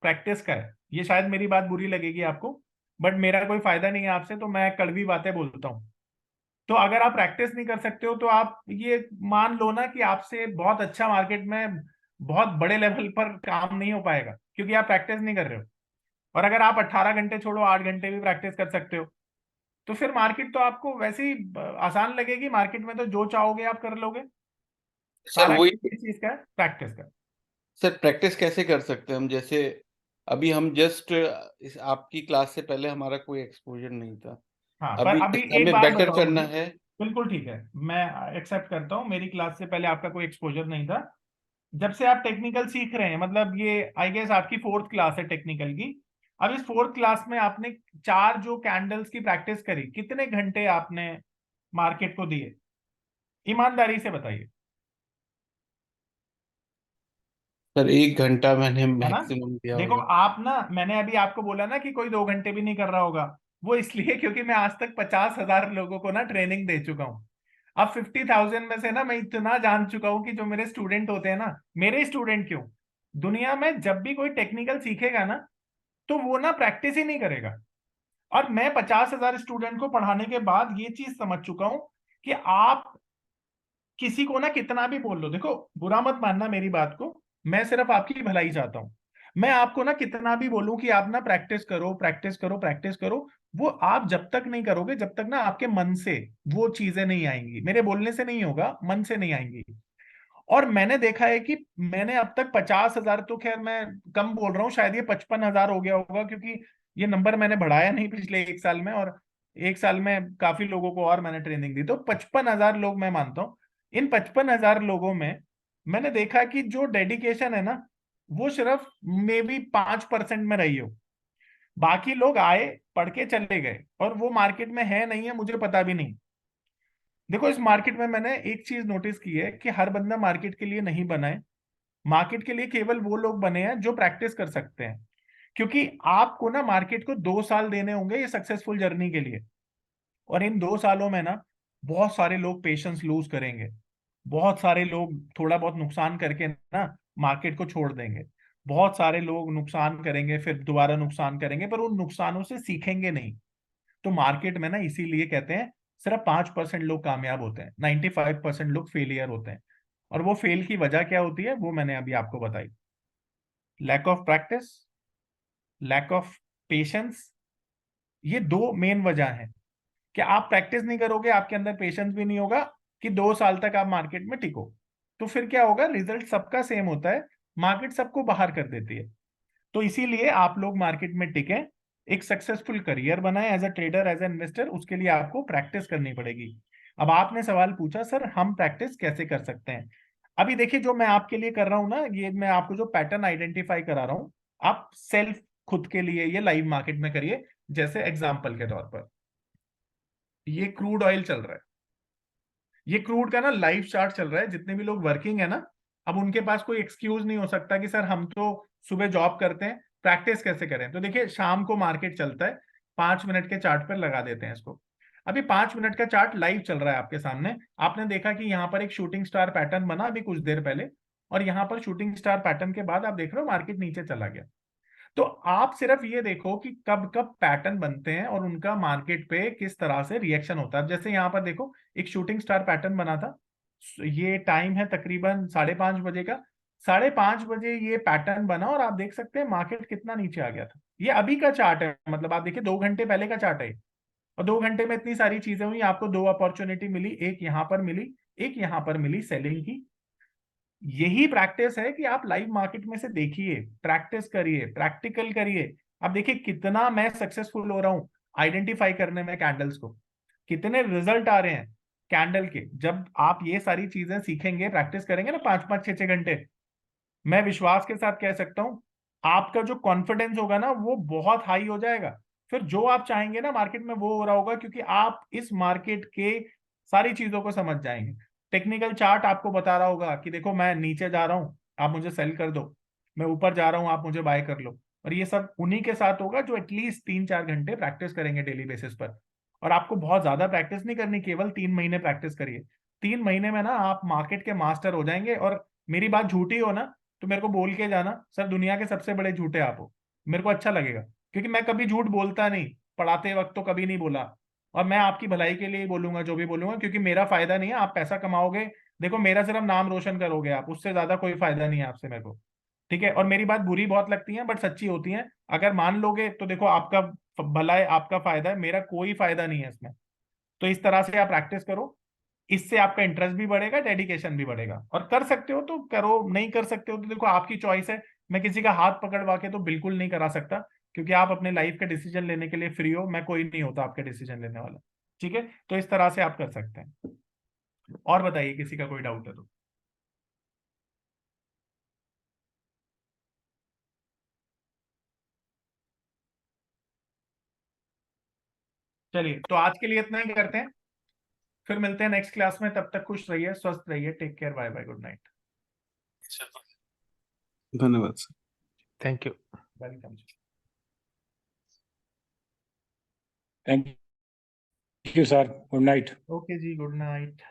प्रैक्टिस का है। ये शायद मेरी बात बुरी लगेगी आपको, बट मेरा कोई फायदा नहीं है आपसे, तो मैं कड़वी बातें बोलता हूँ। तो अगर आप प्रैक्टिस नहीं कर सकते हो तो आप ये मान लो ना कि आपसे बहुत अच्छा मार्केट में बहुत बड़े लेवल पर काम नहीं हो पाएगा, क्योंकि आप प्रैक्टिस नहीं कर रहे हो। और अगर आप 18 घंटे छोड़ो, 8 घंटे भी प्रैक्टिस कर सकते हो, तो फिर मार्केट तो आपको वैसे ही आसान लगेगी। मार्केट में तो जो चाहोगे आप कर लोगे। सर सारा वही, किस चीज का है? प्रैक्टिस का। सर प्रैक्टिस कैसे कर सकते हैं हम? जैसे अभी हम जस्ट इस आपकी क्लास से पहले हमारा कोई एक्सपोजर नहीं था। हाँ, पर अभी अभी एक हमें बात बेटर बताओ करना मुझे। है। बिल्कुल ठीक है, मैं एक्सेप्ट करता हूँ, मेरी क्लास से पहले आपका कोई एक्सपोजर नहीं था। जब से आप टेक्निकल सीख रहे हैं, मतलब ये आई गेस आपकी 4th क्लास है टेक्निकल की। अब इस 4th क्लास में आपने 4 जो कैंडल्स की प्रैक्टिस करी, कितने घंटे आपने मार्केट को दिए? ईमानदारी से बताइए। सर 1 घंटा मैंने है ना। मैक्सिमम दिया देखो होगा। आप ना, मैंने अभी आपको बोला ना कि कोई 2 घंटे भी नहीं कर रहा होगा। वो इसलिए क्योंकि मैं आज तक 50,000 लोगों को ना ट्रेनिंग दे चुका हूँ। अब 50,000 में से ना मैं इतना जान चुका हूँ कि जो मेरे स्टूडेंट होते हैं ना, मेरे स्टूडेंट क्यों, दुनिया में जब भी कोई टेक्निकल सीखेगा ना, तो वो ना प्रैक्टिस ही नहीं करेगा। और मैं 50,000 स्टूडेंट को पढ़ाने के बाद ये चीज समझ चुका हूं कि आप किसी को ना कितना भी बोल लो, देखो बुरा मत मानना मेरी बात को, मैं सिर्फ आपकी भलाई चाहता हूं। मैं आपको ना कितना भी बोलूं कि आप ना प्रैक्टिस करो प्रैक्टिस करो प्रैक्टिस करो, वो आप जब तक नहीं करोगे, जब तक ना आपके मन से वो चीजें नहीं आएंगी। मेरे बोलने से नहीं होगा, मन से नहीं आएंगी। और मैंने देखा है कि मैंने अब तक 50,000, तो खैर मैं कम बोल रहा हूँ, शायद ये 55,000 हो गया होगा, क्योंकि ये नंबर मैंने बढ़ाया नहीं पिछले 1 साल में। और 1 साल में काफी लोगों को और मैंने ट्रेनिंग दी, तो 55,000 लोग मैं मानता हूँ। इन 55,000 लोगों में मैंने देखा कि जो डेडिकेशन है ना, वो सिर्फ मे बी 5% में रही हो। बाकी लोग आए, पढ़ के चले गए, और वो मार्केट में है नहीं है मुझे पता भी नहीं। देखो इस मार्केट में मैंने एक चीज नोटिस की है कि हर बंदा मार्केट के लिए नहीं बना है। मार्केट के लिए केवल वो लोग बने हैं जो प्रैक्टिस कर सकते हैं, क्योंकि आपको ना मार्केट को 2 साल देने होंगे ये सक्सेसफुल जर्नी के लिए। और इन 2 सालों में ना बहुत सारे लोग पेशेंस लूज करेंगे, बहुत सारे लोग थोड़ा बहुत नुकसान करके ना मार्केट को छोड़ देंगे, बहुत सारे लोग नुकसान करेंगे फिर दोबारा नुकसान करेंगे, पर उन नुकसानों से सीखेंगे नहीं। तो मार्केट में ना इसीलिए कहते हैं सिर्फ 5% लोग कामयाब होते हैं, 95% लोग फेलियर होते हैं। और वो फेल की वजह क्या होती है वो मैंने अभी आपको बताई। Lack of practice, lack of patience, ये 2 मेन वजह हैं। कि आप प्रैक्टिस नहीं करोगे, आपके अंदर पेशेंस भी नहीं होगा कि 2 साल तक आप मार्केट में टिको, तो फिर क्या होगा, रिजल्ट सबका सेम होता है, मार्केट सबको बाहर कर देती है। तो इसीलिए आप लोग मार्केट में टिके, एक सक्सेसफुल करियर बनाए as a trader, as a investor, उसके लिए आपको प्रैक्टिस करनी पड़ेगी। अब आपने सवाल पूछा सर हम प्रैक्टिस कैसे कर सकते हैं। अभी देखिए जो मैं आपके लिए कर रहा हूं ना, ये मैं आपको जो पैटर्न आइडेंटिफाई करा रहा हूं, आप सेल्फ खुद के लिए ये लाइव मार्केट में करिए। जैसे एग्जाम्पल के तौर पर ये क्रूड ऑयल चल रहा है, ये क्रूड का ना लाइव चार्ट चल रहा है। जितने भी लोग वर्किंग है ना, अब उनके पास कोई एक्सक्यूज नहीं हो सकता कि सर हम तो सुबह जॉब करते हैं, प्रैक्टिस कैसे करें। तो देखिए शाम को मार्केट चलता है, 5 मिनट के चार्ट पर लगा देते हैं इसको। अभी 5 मिनट का चार्ट लाइव चल रहा है आपके सामने। आपने देखा कि यहाँ पर एक शूटिंग स्टार पैटर्न बना अभी कुछ देर पहले, और यहाँ पर शूटिंग स्टार पैटर्न के बाद आप देख रहे हो मार्केट नीचे चला गया। तो आप सिर्फ ये देखो कि कब कब पैटर्न बनते हैं और उनका मार्केट पे किस तरह से रिएक्शन होता है। जैसे यहाँ पर देखो एक शूटिंग स्टार पैटर्न बना था, ये टाइम है तकरीबन 5:30 बजे का। 5:30 बजे ये पैटर्न बना और आप देख सकते हैं मार्केट कितना नीचे आ गया था। ये अभी का चार्ट है, मतलब आप देखिए 2 घंटे पहले का चार्ट है। और 2 घंटे में इतनी सारी चीजें हुई, आपको 2 अपॉर्चुनिटी मिली, एक यहाँ पर मिली, एक यहाँ पर मिली सेलिंग की। यही प्रैक्टिस है कि आप लाइव मार्केट में से देखिए, प्रैक्टिस करिए, प्रैक्टिकल करिए। अब देखिए कितना मैं सक्सेसफुल हो रहा हूं आइडेंटिफाई करने में कैंडल्स को, कितने रिजल्ट आ रहे हैं कैंडल के। जब आप ये सारी चीजें सीखेंगे, प्रैक्टिस करेंगे ना 5-5 6-6 घंटे, मैं विश्वास के साथ कह सकता हूं आपका जो कॉन्फिडेंस होगा ना वो बहुत हाई हो जाएगा। फिर जो आप चाहेंगे ना मार्केट में वो हो रहा होगा, क्योंकि आप इस मार्केट के सारी चीजों को समझ जाएंगे। टेक्निकल चार्ट आपको बता रहा होगा कि देखो मैं नीचे जा रहा हूं, आप मुझे सेल कर दो, मैं ऊपर जा रहा हूं, आप मुझे बाय कर लो। और ये सब उन्हीं के साथ होगा जो एटलीस्ट 3-4 घंटे प्रैक्टिस करेंगे डेली बेसिस पर। और आपको बहुत ज्यादा प्रैक्टिस नहीं करनी, केवल 3 महीने प्रैक्टिस करिए। 3 महीने में ना आप मार्केट के मास्टर हो जाएंगे। और मेरी बात झूठी हो ना तो मेरे को बोल के जाना सर दुनिया के सबसे बड़े झूठे आप हो, मेरे को अच्छा लगेगा, क्योंकि मैं कभी झूठ बोलता नहीं, पढ़ाते वक्त तो कभी नहीं बोला। और मैं आपकी भलाई के लिए ही बोलूंगा जो भी बोलूंगा, क्योंकि मेरा फायदा नहीं है, आप पैसा कमाओगे, देखो मेरा सिर्फ नाम रोशन करोगे आप, उससे ज्यादा कोई फायदा नहीं है आपसे मेरे को। ठीक है, और मेरी बात बुरी बहुत लगती है बट सच्ची होती है। अगर मान लोगे तो देखो आपका भला है, आपका फायदा है, मेरा कोई फायदा नहीं है इसमें। तो इस तरह से आप प्रैक्टिस करो, इससे आपका इंटरेस्ट भी बढ़ेगा, डेडिकेशन भी बढ़ेगा। और कर सकते हो तो करो, नहीं कर सकते हो तो देखो आपकी चॉइस है। मैं किसी का हाथ पकड़वा के तो बिल्कुल नहीं करा सकता, क्योंकि आप अपने लाइफ के डिसीजन लेने के लिए फ्री हो, मैं कोई नहीं होता आपके डिसीजन लेने वाला। ठीक है, तो इस तरह से आप कर सकते हैं। और बताइए किसी का कोई डाउट है तो। चलिए तो आज के लिए इतना ही करते हैं, फिर मिलते हैं नेक्स्ट क्लास में। तब तक खुश रहिए, स्वस्थ रहिए, take care, bye bye, good night. धन्यवाद sir. Thank you. Welcome. Thank you sir, good night. Okay जी, गुड नाइट।